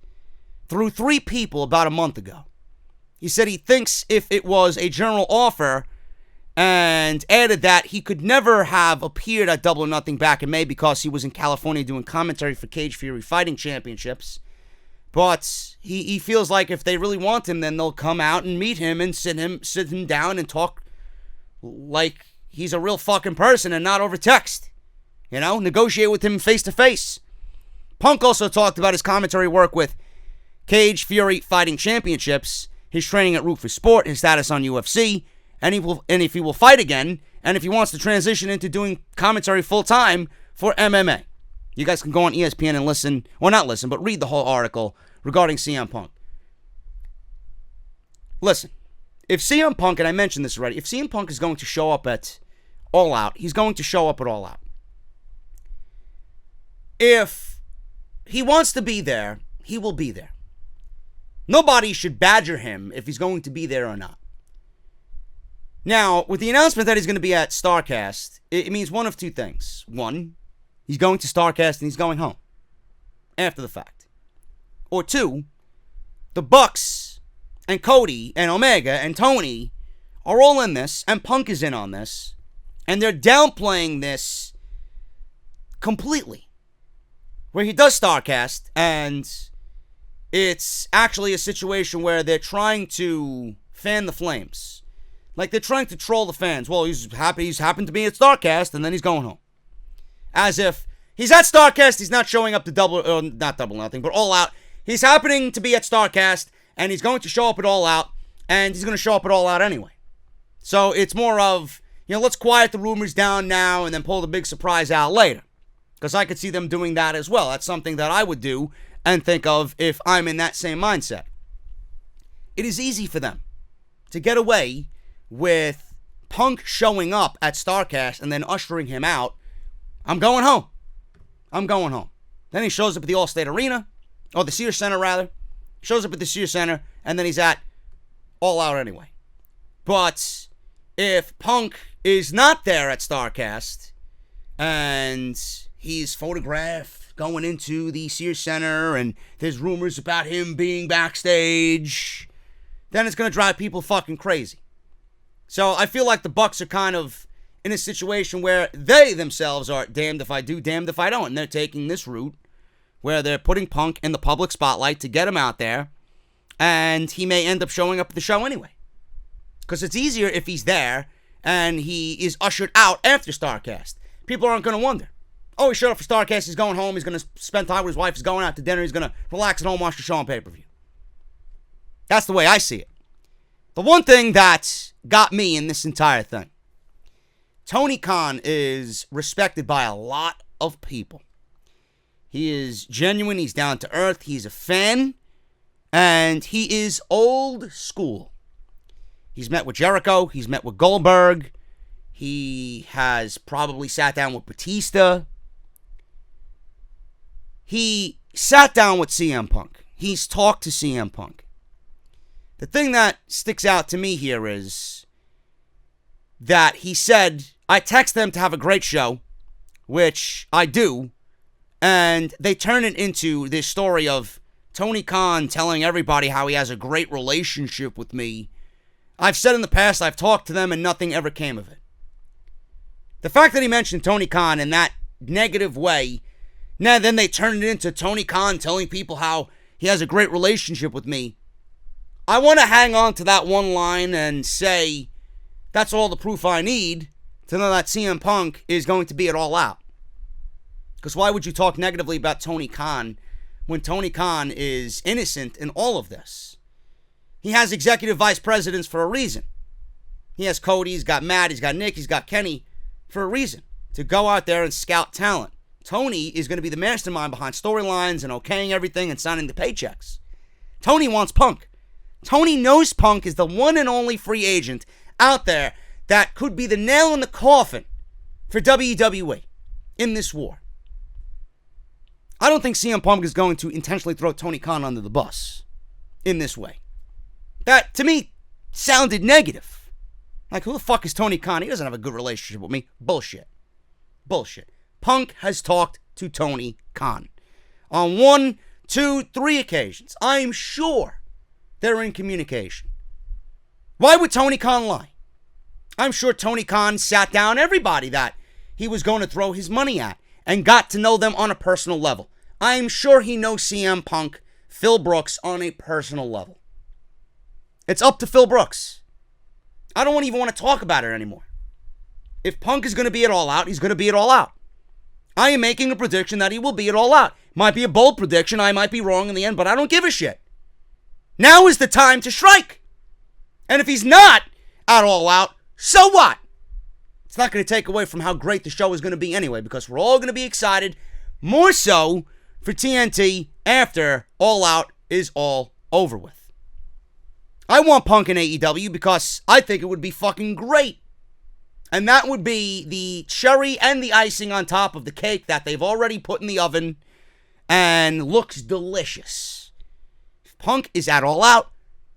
through 3 people about a month ago. He said he thinks if it was a general offer, and added that he could never have appeared at Double or Nothing back in May because he was in California doing commentary for Cage Fury Fighting Championships. But he feels like if they really want him, then they'll come out and meet him and sit him down and talk like he's a real fucking person and not over text. You know, negotiate with him face to face. Punk also talked about his commentary work with Cage Fury Fighting Championships, his training at Root for Sport, his status on UFC, and if he will fight again, and if he wants to transition into doing commentary full-time for MMA. You guys can go on ESPN and listen, well not listen, but read the whole article regarding CM Punk. Listen, if CM Punk, and I mentioned this already, if CM Punk is going to show up at All Out, he's going to show up at All Out. If he wants to be there, he will be there. Nobody should badger him if he's going to be there or not. Now, with the announcement that he's going to be at StarCast, it means one of 2 things. 1, he's going to StarCast and he's going home after the fact. Or 2, the Bucks and Cody and Omega and Tony are all in this, and Punk is in on this, and they're downplaying this completely. Where he does StarCast, and it's actually a situation where they're trying to fan the flames. Like they're trying to troll the fans. Well, he's happened to be at StarCast, and then he's going home. As if he's at StarCast, he's not showing up to not Double Nothing, but All Out. He's happening to be at StarCast, and he's going to show up at All Out, and he's going to show up at All Out anyway. So it's more of, let's quiet the rumors down now and then pull the big surprise out later. Because I could see them doing that as well. That's something that I would do and think of if I'm in that same mindset. It is easy for them to get away with Punk showing up at StarCast and then ushering him out. I'm going home. Then he shows up at the Allstate Arena, or the Sears Center rather. Shows up at the Sears Center, and then he's at All Out anyway. But if Punk is not there at StarCast, and he's photographed going into the Sears Center, and there's rumors about him being backstage, then it's going to drive people fucking crazy. So I feel like the Bucks are kind of in a situation where they themselves are damned if I do, damned if I don't. And they're taking this route where they're putting Punk in the public spotlight to get him out there. And he may end up showing up at the show anyway. Because it's easier if he's there and he is ushered out after StarCast. People aren't going to wonder. Oh, he showed up for StarCast, he's going home, he's going to spend time with his wife, he's going out to dinner, he's going to relax at home, watch the show on pay-per-view. That's the way I see it. The one thing that got me in this entire thing, Tony Khan is respected by a lot of people. He is genuine, he's down to earth, he's a fan, and he is old school. He's met with Jericho, he's met with Goldberg, he has probably sat down with Batista. He sat down with CM Punk. He's talked to CM Punk. The thing that sticks out to me here is that he said, I text them to have a great show, which I do, and they turn it into this story of Tony Khan telling everybody how he has a great relationship with me. I've said in the past, I've talked to them and nothing ever came of it. The fact that he mentioned Tony Khan in that negative way, now then they turn it into Tony Khan telling people how he has a great relationship with me. I want to hang on to that one line and say, that's all the proof I need to know that CM Punk is going to be at All Out. Because why would you talk negatively about Tony Khan when Tony Khan is innocent in all of this? He has executive vice presidents for a reason. He has Cody, he's got Matt, he's got Nick, he's got Kenny for a reason. To go out there and scout talent. Tony is going to be the mastermind behind storylines and okaying everything and signing the paychecks. Tony wants Punk. Tony knows Punk is the one and only free agent out there that could be the nail in the coffin for WWE in this war. I don't think CM Punk is going to intentionally throw Tony Khan under the bus in this way. That, to me, sounded negative. Like, who the fuck is Tony Khan? He doesn't have a good relationship with me. Bullshit. Punk has talked to Tony Khan on 1, 2, 3 occasions. I'm sure they're in communication. Why would Tony Khan lie? I'm sure Tony Khan sat down everybody that he was going to throw his money at and got to know them on a personal level. I'm sure he knows CM Punk, Phil Brooks, on a personal level. It's up to Phil Brooks. I don't even want to talk about it anymore. If Punk is going to be at All Out, he's going to be at All Out. I am making a prediction that he will be at All Out. Might be a bold prediction. I might be wrong in the end, but I don't give a shit. Now is the time to strike. And if he's not at All Out, so what? It's not going to take away from how great the show is going to be anyway, because we're all going to be excited, more so for TNT after All Out is all over with. I want Punk and AEW because I think it would be fucking great. And that would be the cherry and the icing on top of the cake that they've already put in the oven and looks delicious. If Punk is at All Out,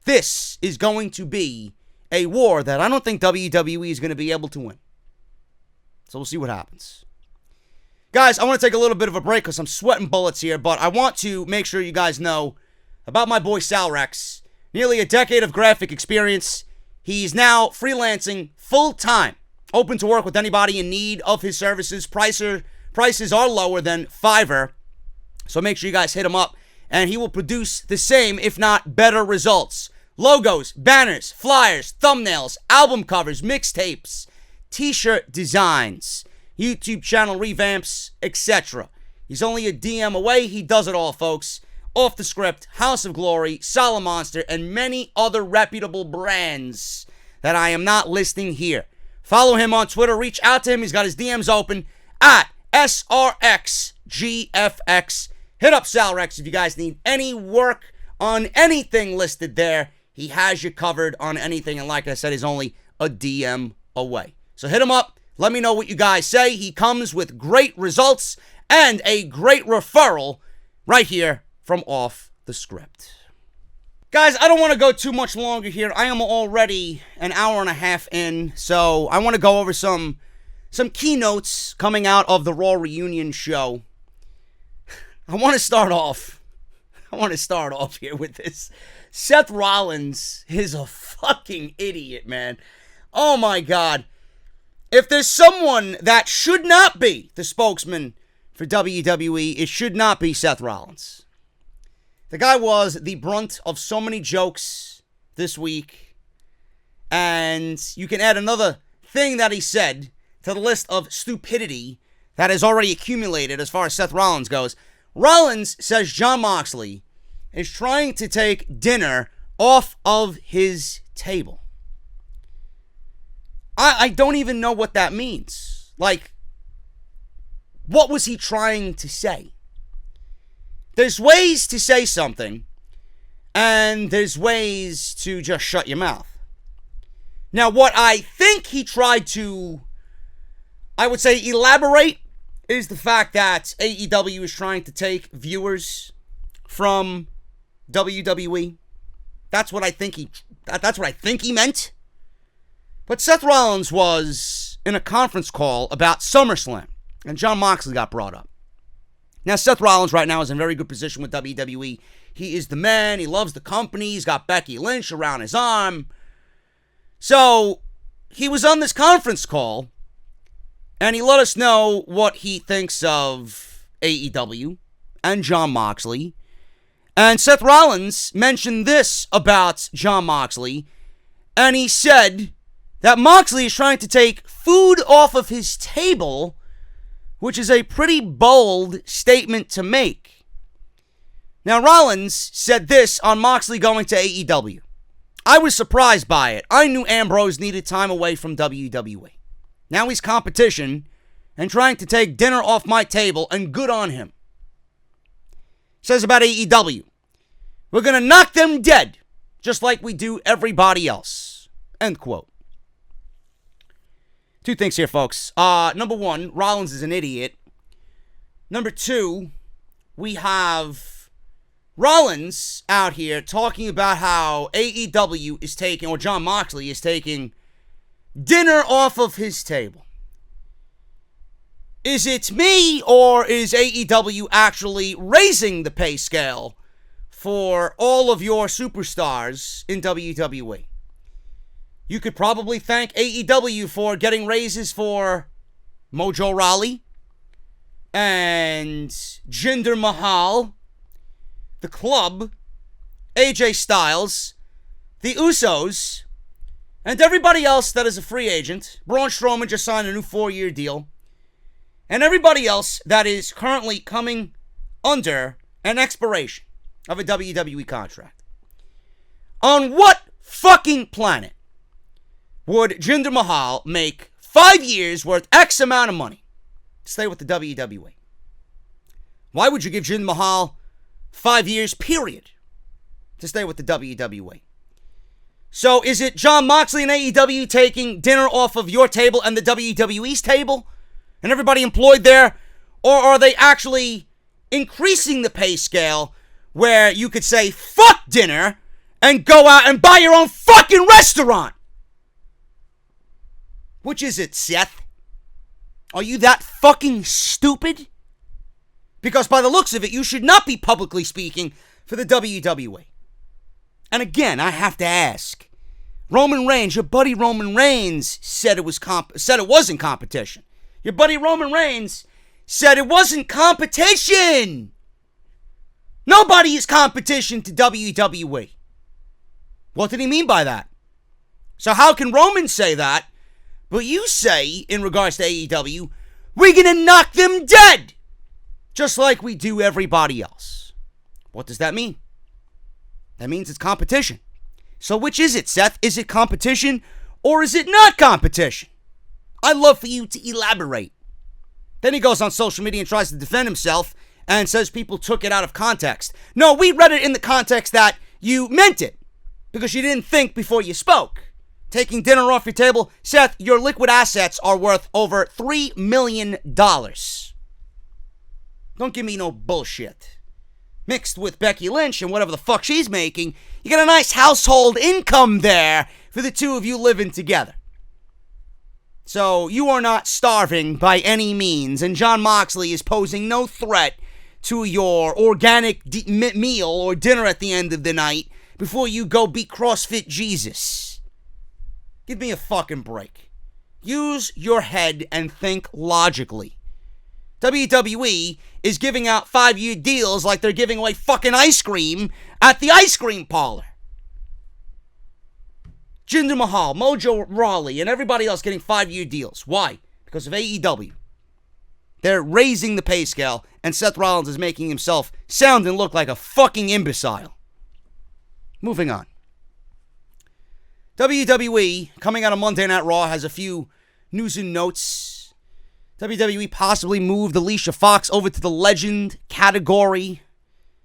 this is going to be a war that I don't think WWE is going to be able to win. So we'll see what happens. Guys, I want to take a little bit of a break because I'm sweating bullets here, but I want to make sure you guys know about my boy Sal Rex. Nearly a decade of graphic experience. He's now freelancing full-time. Open to work with anybody in need of his services. Prices are lower than Fiverr. So make sure you guys hit him up. And he will produce the same, if not better results. Logos, banners, flyers, thumbnails, album covers, mixtapes, t-shirt designs, YouTube channel revamps, etc. He's only a DM away. He does it all, folks. Off the Script, House of Glory, Solid Monster, and many other reputable brands that I am not listing here. Follow him on Twitter. Reach out to him. He's got his DMs open at SRXGFX. Hit up Sal Rex if you guys need any work on anything listed there. He has you covered on anything. And like I said, he's only a DM away. So hit him up. Let me know what you guys say. He comes with great results and a great referral right here from Off the Script. Guys, I don't want to go too much longer here. I am already an hour and a half in, so I want to go over some keynotes coming out of the Raw Reunion show. I want to start off here with this. Seth Rollins is a fucking idiot, man. Oh my God. If there's someone that should not be the spokesman for WWE, it should not be Seth Rollins. The guy was the brunt of so many jokes this week. And you can add another thing that he said to the list of stupidity that has already accumulated as far as Seth Rollins goes. Rollins says Jon Moxley is trying to take dinner off of his table. I don't even know what that means. Like, what was he trying to say? There's ways to say something, and there's ways to just shut your mouth. Now, what I think he tried to, I would say, elaborate is the fact that AEW is trying to take viewers from WWE. That's what I think he meant. But Seth Rollins was in a conference call about SummerSlam, and Jon Moxley got brought up. Now, Seth Rollins right now is in a very good position with WWE. He is the man. He loves the company. He's got Becky Lynch around his arm. So, he was on this conference call, and he let us know what he thinks of AEW and Jon Moxley. And Seth Rollins mentioned this about Jon Moxley, and he said that Moxley is trying to take food off of his table which is a pretty bold statement to make. Now, Rollins said this on Moxley going to AEW. I was surprised by it. I knew Ambrose needed time away from WWE. Now he's competition and trying to take dinner off my table, and good on him. Says about AEW, we're going to knock them dead, just like we do everybody else. End quote. Two things here, folks. Number one, Rollins is an idiot. Number two, we have Rollins out here talking about how AEW is taking, or Jon Moxley is taking, dinner off of his table. Is it me, or is AEW actually raising the pay scale for all of your superstars in WWE? You could probably thank AEW for getting raises for Mojo Rawley and Jinder Mahal, the Club, AJ Styles, the Usos, and everybody else that is a free agent. Braun Strowman just signed a new 4-year deal. And everybody else that is currently coming under an expiration of a WWE contract. On what fucking planet would Jinder Mahal make 5 years worth X amount of money to stay with the WWE? Why would you give Jinder Mahal 5 years, period, to stay with the WWE? So is it Jon Moxley and AEW taking dinner off of your table and the WWE's table? And everybody employed there? Or are they actually increasing the pay scale where you could say, fuck dinner, and go out and buy your own fucking restaurant? Which is it, Seth? Are you that fucking stupid? Because by the looks of it, you should not be publicly speaking for the WWE. And again, I have to ask. Roman Reigns, your buddy Roman Reigns said it wasn't competition. Your buddy Roman Reigns said it wasn't competition. Nobody is competition to WWE. What did he mean by that? So how can Roman say that, but you say, in regards to AEW, we're going to knock them dead, just like we do everybody else? What does that mean? That means it's competition. So which is it, Seth? Is it competition or is it not competition? I'd love for you to elaborate. Then he goes on social media and tries to defend himself and says people took it out of context. No, we read it in the context that you meant it because you didn't think before you spoke. Taking dinner off your table. Seth, your liquid assets are worth over $3 million. Don't give me no bullshit. Mixed with Becky Lynch and whatever the fuck she's making, you get a nice household income there for the two of you living together. So you are not starving by any means, and Jon Moxley is posing no threat to your organic meal or dinner at the end of the night before you go beat CrossFit Jesus. Give me a fucking break. Use your head and think logically. WWE is giving out 5-year deals like they're giving away fucking ice cream at the ice cream parlor. Jinder Mahal, Mojo Rawley, and everybody else getting 5-year deals. Why? Because of AEW. They're raising the pay scale, and Seth Rollins is making himself sound and look like a fucking imbecile. Moving on. WWE, coming out of Monday Night Raw, has a few news and notes. WWE possibly moved Alicia Fox over to the legend category,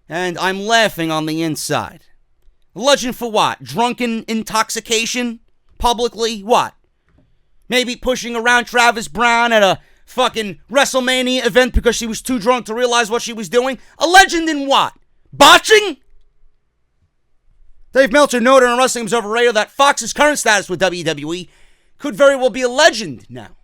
and I'm laughing on the inside. Legend for what? Drunken intoxication? Publicly? What? Maybe pushing around Travis Brown at a fucking WrestleMania event because she was too drunk to realize what she was doing? A legend in what? Botching? Dave Meltzer noted on Wrestling Observer Radio that Fox's current status with WWE could very well be a legend now.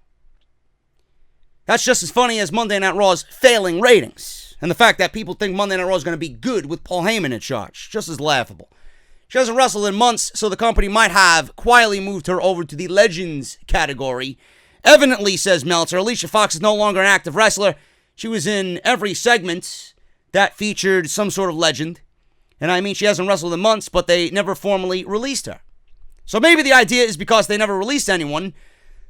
That's just as funny as Monday Night Raw's failing ratings. And the fact that people think Monday Night Raw is going to be good with Paul Heyman in charge. Just as laughable. She hasn't wrestled in months, so the company might have quietly moved her over to the Legends category. Evidently, says Meltzer, Alicia Fox is no longer an active wrestler. She was in every segment that featured some sort of legend. And I mean, she hasn't wrestled in months, but they never formally released her. So maybe the idea is because they never released anyone,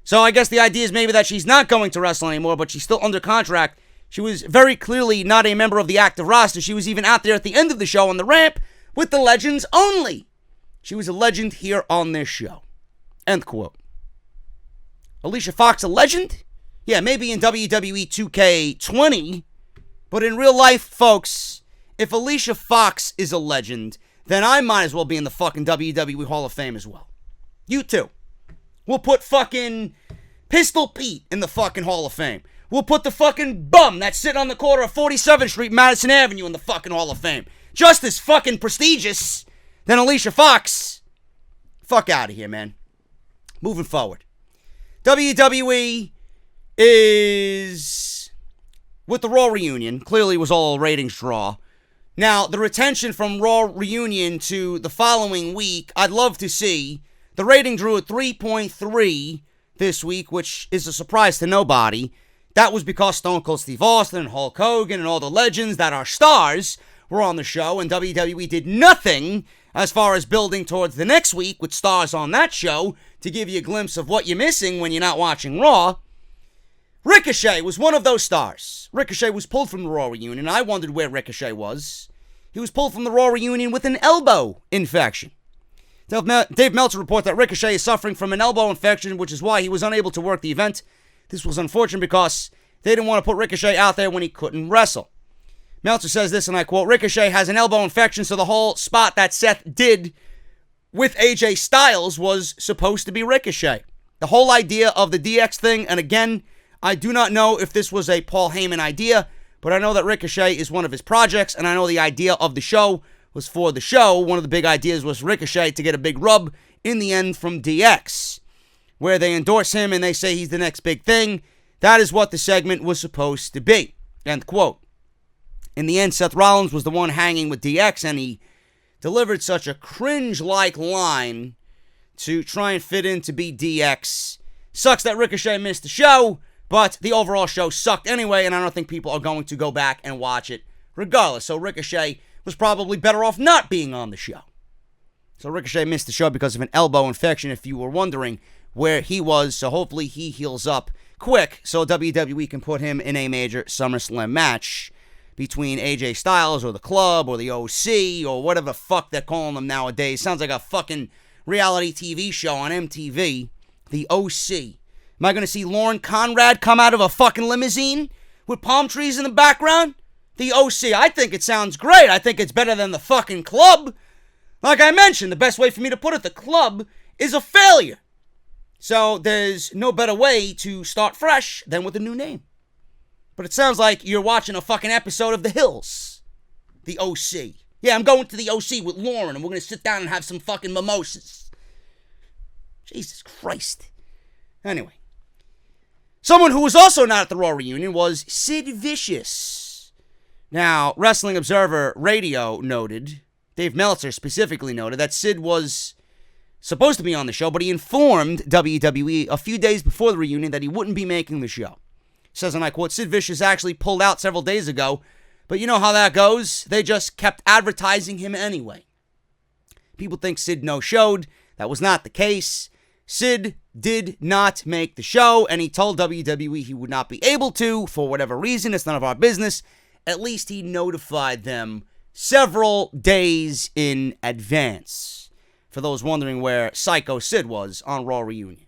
So I guess the idea is maybe that she's not going to wrestle anymore, but she's still under contract. She was very clearly not a member of the active roster. She was even out there at the end of the show on the ramp with the legends only. She was a legend here on this show. End quote. Alicia Fox a legend? Yeah, maybe in WWE 2K20, but in real life, folks, if Alicia Fox is a legend, then I might as well be in the fucking WWE Hall of Fame as well. You too. We'll put fucking Pistol Pete in the fucking Hall of Fame. We'll put the fucking bum that's sitting on the corner of 47th Street, Madison Avenue in the fucking Hall of Fame. Just as fucking prestigious than Alicia Fox. Fuck out of here, man. Moving forward. WWE is with the Raw reunion. Clearly was all a ratings draw. Now, the retention from Raw reunion to the following week, I'd love to see. The rating drew at 3.3 this week, which is a surprise to nobody. That was because Stone Cold Steve Austin and Hulk Hogan and all the legends that are stars were on the show, and WWE did nothing as far as building towards the next week with stars on that show to give you a glimpse of what you're missing when you're not watching Raw. Ricochet was one of those stars. Ricochet was pulled from the Raw reunion. I wondered where Ricochet was. He was pulled from the Raw reunion with an elbow infection. Dave Meltzer reported that Ricochet is suffering from an elbow infection, which is why he was unable to work the event. This was unfortunate because they didn't want to put Ricochet out there when he couldn't wrestle. Meltzer says this, and I quote, Ricochet has an elbow infection, so the whole spot that Seth did with AJ Styles was supposed to be Ricochet. The whole idea of the DX thing, and again, I do not know if this was a Paul Heyman idea, but I know that Ricochet is one of his projects, and I know the idea of the show was for the show. One of the big ideas was Ricochet to get a big rub in the end from DX, where they endorse him and they say he's the next big thing. That is what the segment was supposed to be. End quote. In the end, Seth Rollins was the one hanging with DX, and he delivered such a cringe-like line to try and fit in to be DX. Sucks that Ricochet missed the show, but the overall show sucked anyway, and I don't think people are going to go back and watch it regardless. So Ricochet was probably better off not being on the show. So Ricochet missed the show because of an elbow infection, if you were wondering where he was. So hopefully he heals up quick so WWE can put him in a major SummerSlam match between AJ Styles or the Club or the OC or whatever the fuck they're calling them nowadays. Sounds like a fucking reality TV show on MTV. The OC. Am I going to see Lauren Conrad come out of a fucking limousine with palm trees in the background? The OC. I think it sounds great. I think it's better than the fucking Club. Like I mentioned, the best way for me to put it, the Club is a failure. So there's no better way to start fresh than with a new name. But it sounds like you're watching a fucking episode of The Hills. The OC. Yeah, I'm going to the OC with Lauren, and we're going to sit down and have some fucking mimosas. Jesus Christ. Anyway. Someone who was also not at the Raw reunion was Sid Vicious. Now, Wrestling Observer Radio noted, Dave Meltzer specifically noted, that Sid was supposed to be on the show, but he informed WWE a few days before the reunion that he wouldn't be making the show. Says, and I quote, Sid Vicious actually pulled out several days ago, but you know how that goes. They just kept advertising him anyway. People think Sid no-showed. That was not the case. Sid did not make the show, and he told WWE he would not be able to, for whatever reason. It's none of our business. At least he notified them several days in advance. For those wondering where Psycho Sid was on Raw Reunion.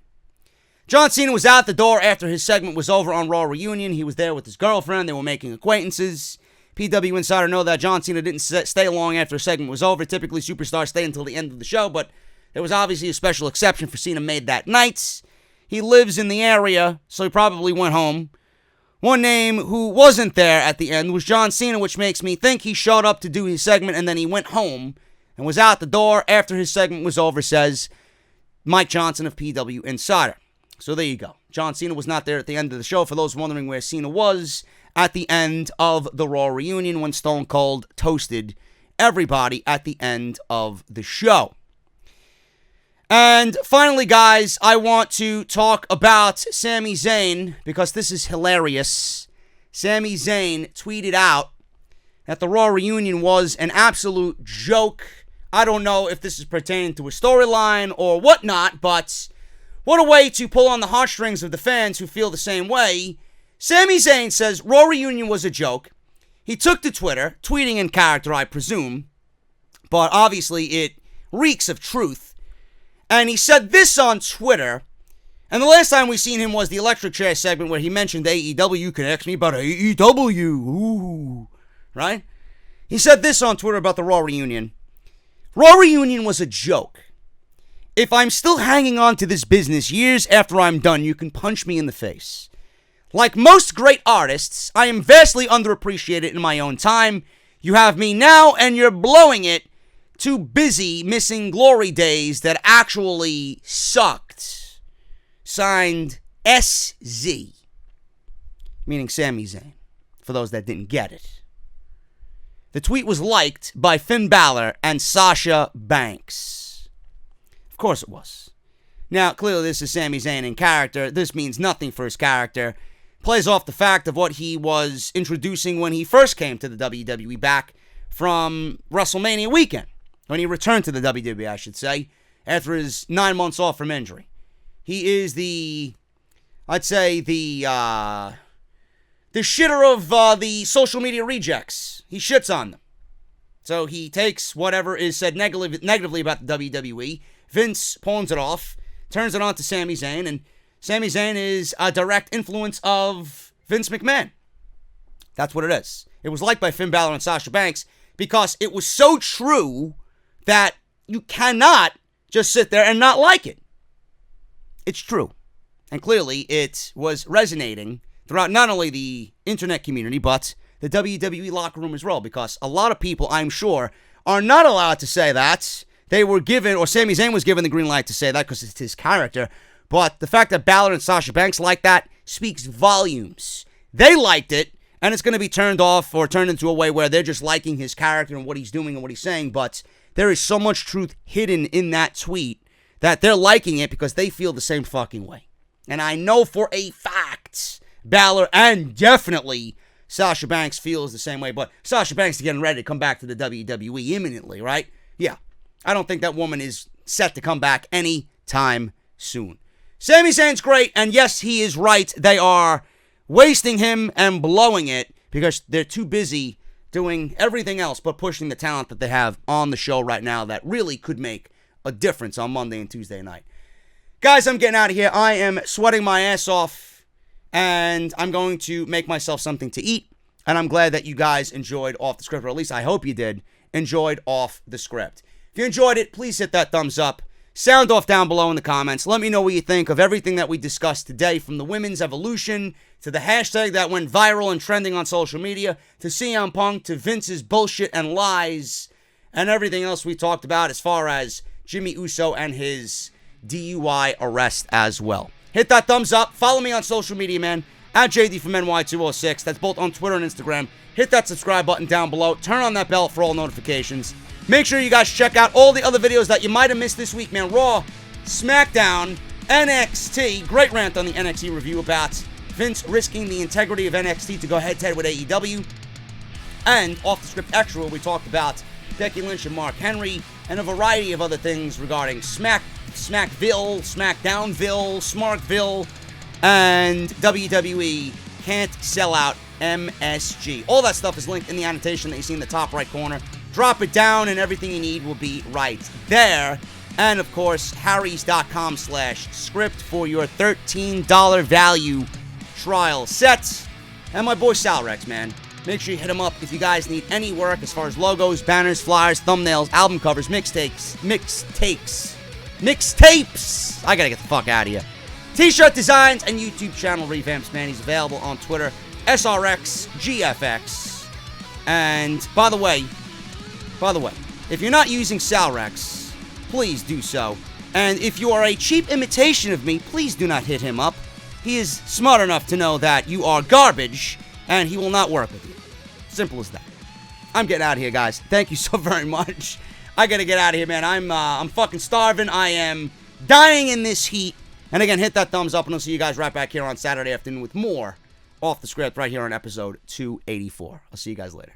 John Cena was out the door after his segment was over on Raw Reunion. He was there with his girlfriend. They were making acquaintances. PW Insider know that John Cena didn't stay long after a segment was over. Typically, superstars stay until the end of the show, but there was obviously a special exception for Cena made that night. He lives in the area, so he probably went home. One name who wasn't there at the end was John Cena, which makes me think he showed up to do his segment and then he went home and was out the door after his segment was over, says Mike Johnson of PW Insider. So there you go. John Cena was not there at the end of the show. For those wondering where Cena was at the end of the Raw reunion when Stone Cold toasted everybody at the end of the show. And finally, guys, I want to talk about Sami Zayn because this is hilarious. Sami Zayn tweeted out that the Raw reunion was an absolute joke. I don't know if this is pertaining to a storyline or whatnot, but What a way to pull on the heartstrings of the fans who feel the same way. Sami Zayn says Raw Reunion was a joke. He took to Twitter, tweeting in character, I presume, but obviously it reeks of truth. And he said this on Twitter, and the last time we seen him was the electric chair segment where he mentioned AEW. You can ask me about AEW. Ooh. Right? He said this on Twitter about the Raw Reunion. Raw Reunion was a joke. If I'm still hanging on to this business years after I'm done, you can punch me in the face. Like most great artists, I am vastly underappreciated in my own time. You have me now and you're blowing it. Too busy missing glory days that actually sucked. Signed SZ. Meaning Sami Zayn. For those that didn't get it. The tweet was liked by Finn Balor and Sasha Banks. Of course it was. Now, clearly this is Sami Zayn in character. This means nothing for his character. Plays off the fact of what he was introducing when he first came to the WWE back from WrestleMania weekend. When he returned to the WWE, I should say, after his 9 months off from injury. He is the shitter of the social media rejects. He shits on them. So he takes whatever is said negatively about the WWE. Vince pawns it off, turns it on to Sami Zayn, and Sami Zayn is a direct influence of Vince McMahon. That's what it is. It was liked by Finn Balor and Sasha Banks because it was so true that you cannot just sit there and not like it. It's true. And clearly it was resonating throughout not only the internet community, but the WWE locker room as well, because a lot of people, I'm sure, are not allowed to say that. They were given, or Sami Zayn was given the green light to say that because it's his character. But the fact that Balor and Sasha Banks like that speaks volumes. They liked it, and it's going to be turned off or turned into a way where they're just liking his character and what he's doing and what he's saying. But there is so much truth hidden in that tweet that they're liking it because they feel the same fucking way. And I know for a fact Balor and definitely Sasha Banks feels the same way. But Sasha Banks is getting ready to come back to the WWE imminently, right? Yeah. I don't think that woman is set to come back anytime soon. Sami Zayn's great, and yes, he is right. They are wasting him and blowing it because they're too busy doing everything else but pushing the talent that they have on the show right now that really could make a difference on Monday and Tuesday night. Guys, I'm getting out of here. I am sweating my ass off, and I'm going to make myself something to eat, and I'm glad that you guys enjoyed Off the Script, or at least I hope you did, enjoyed Off the Script. If you enjoyed it, please hit that thumbs up. Sound off down below in the comments. Let me know what you think of everything that we discussed today, from the women's evolution to the hashtag that went viral and trending on social media, to CM Punk, to Vince's bullshit and lies, and everything else we talked about as far as Jimmy Uso and his DUI arrest as well. Hit that thumbs up. Follow me on social media, man, at JD from NY206. That's both on Twitter and Instagram. Hit that subscribe button down below. Turn on that bell for all notifications. Make sure you guys check out all the other videos that you might have missed this week, man. Raw, SmackDown, NXT. Great rant on the NXT review about Vince risking the integrity of NXT to go head-to-head with AEW. And Off the Script Extra, where we talked about Becky Lynch and Mark Henry, and a variety of other things regarding Smackville, SmackDownville, Smarkville, and WWE can't sell out MSG. All that stuff is linked in the annotation that you see in the top right corner. Drop it down and everything you need will be right there. And of course, harrys.com/script for your $13 value trial sets. And my boy Salrex, man. Make sure you hit him up if you guys need any work as far as logos, banners, flyers, thumbnails, album covers, mixtapes. I gotta get the fuck out of here. T-shirt designs and YouTube channel revamps, man. He's available on Twitter, SRXGFX. And by the way, if you're not using Salrex, please do so. And if you are a cheap imitation of me, please do not hit him up. He is smart enough to know that you are garbage, and he will not work with you. Simple as that. I'm getting out of here, guys. Thank you so very much. I gotta get out of here, man. I'm fucking starving. I am dying in this heat. And again, hit that thumbs up, and I'll see you guys right back here on Saturday afternoon with more Off the Script right here on episode 284. I'll see you guys later.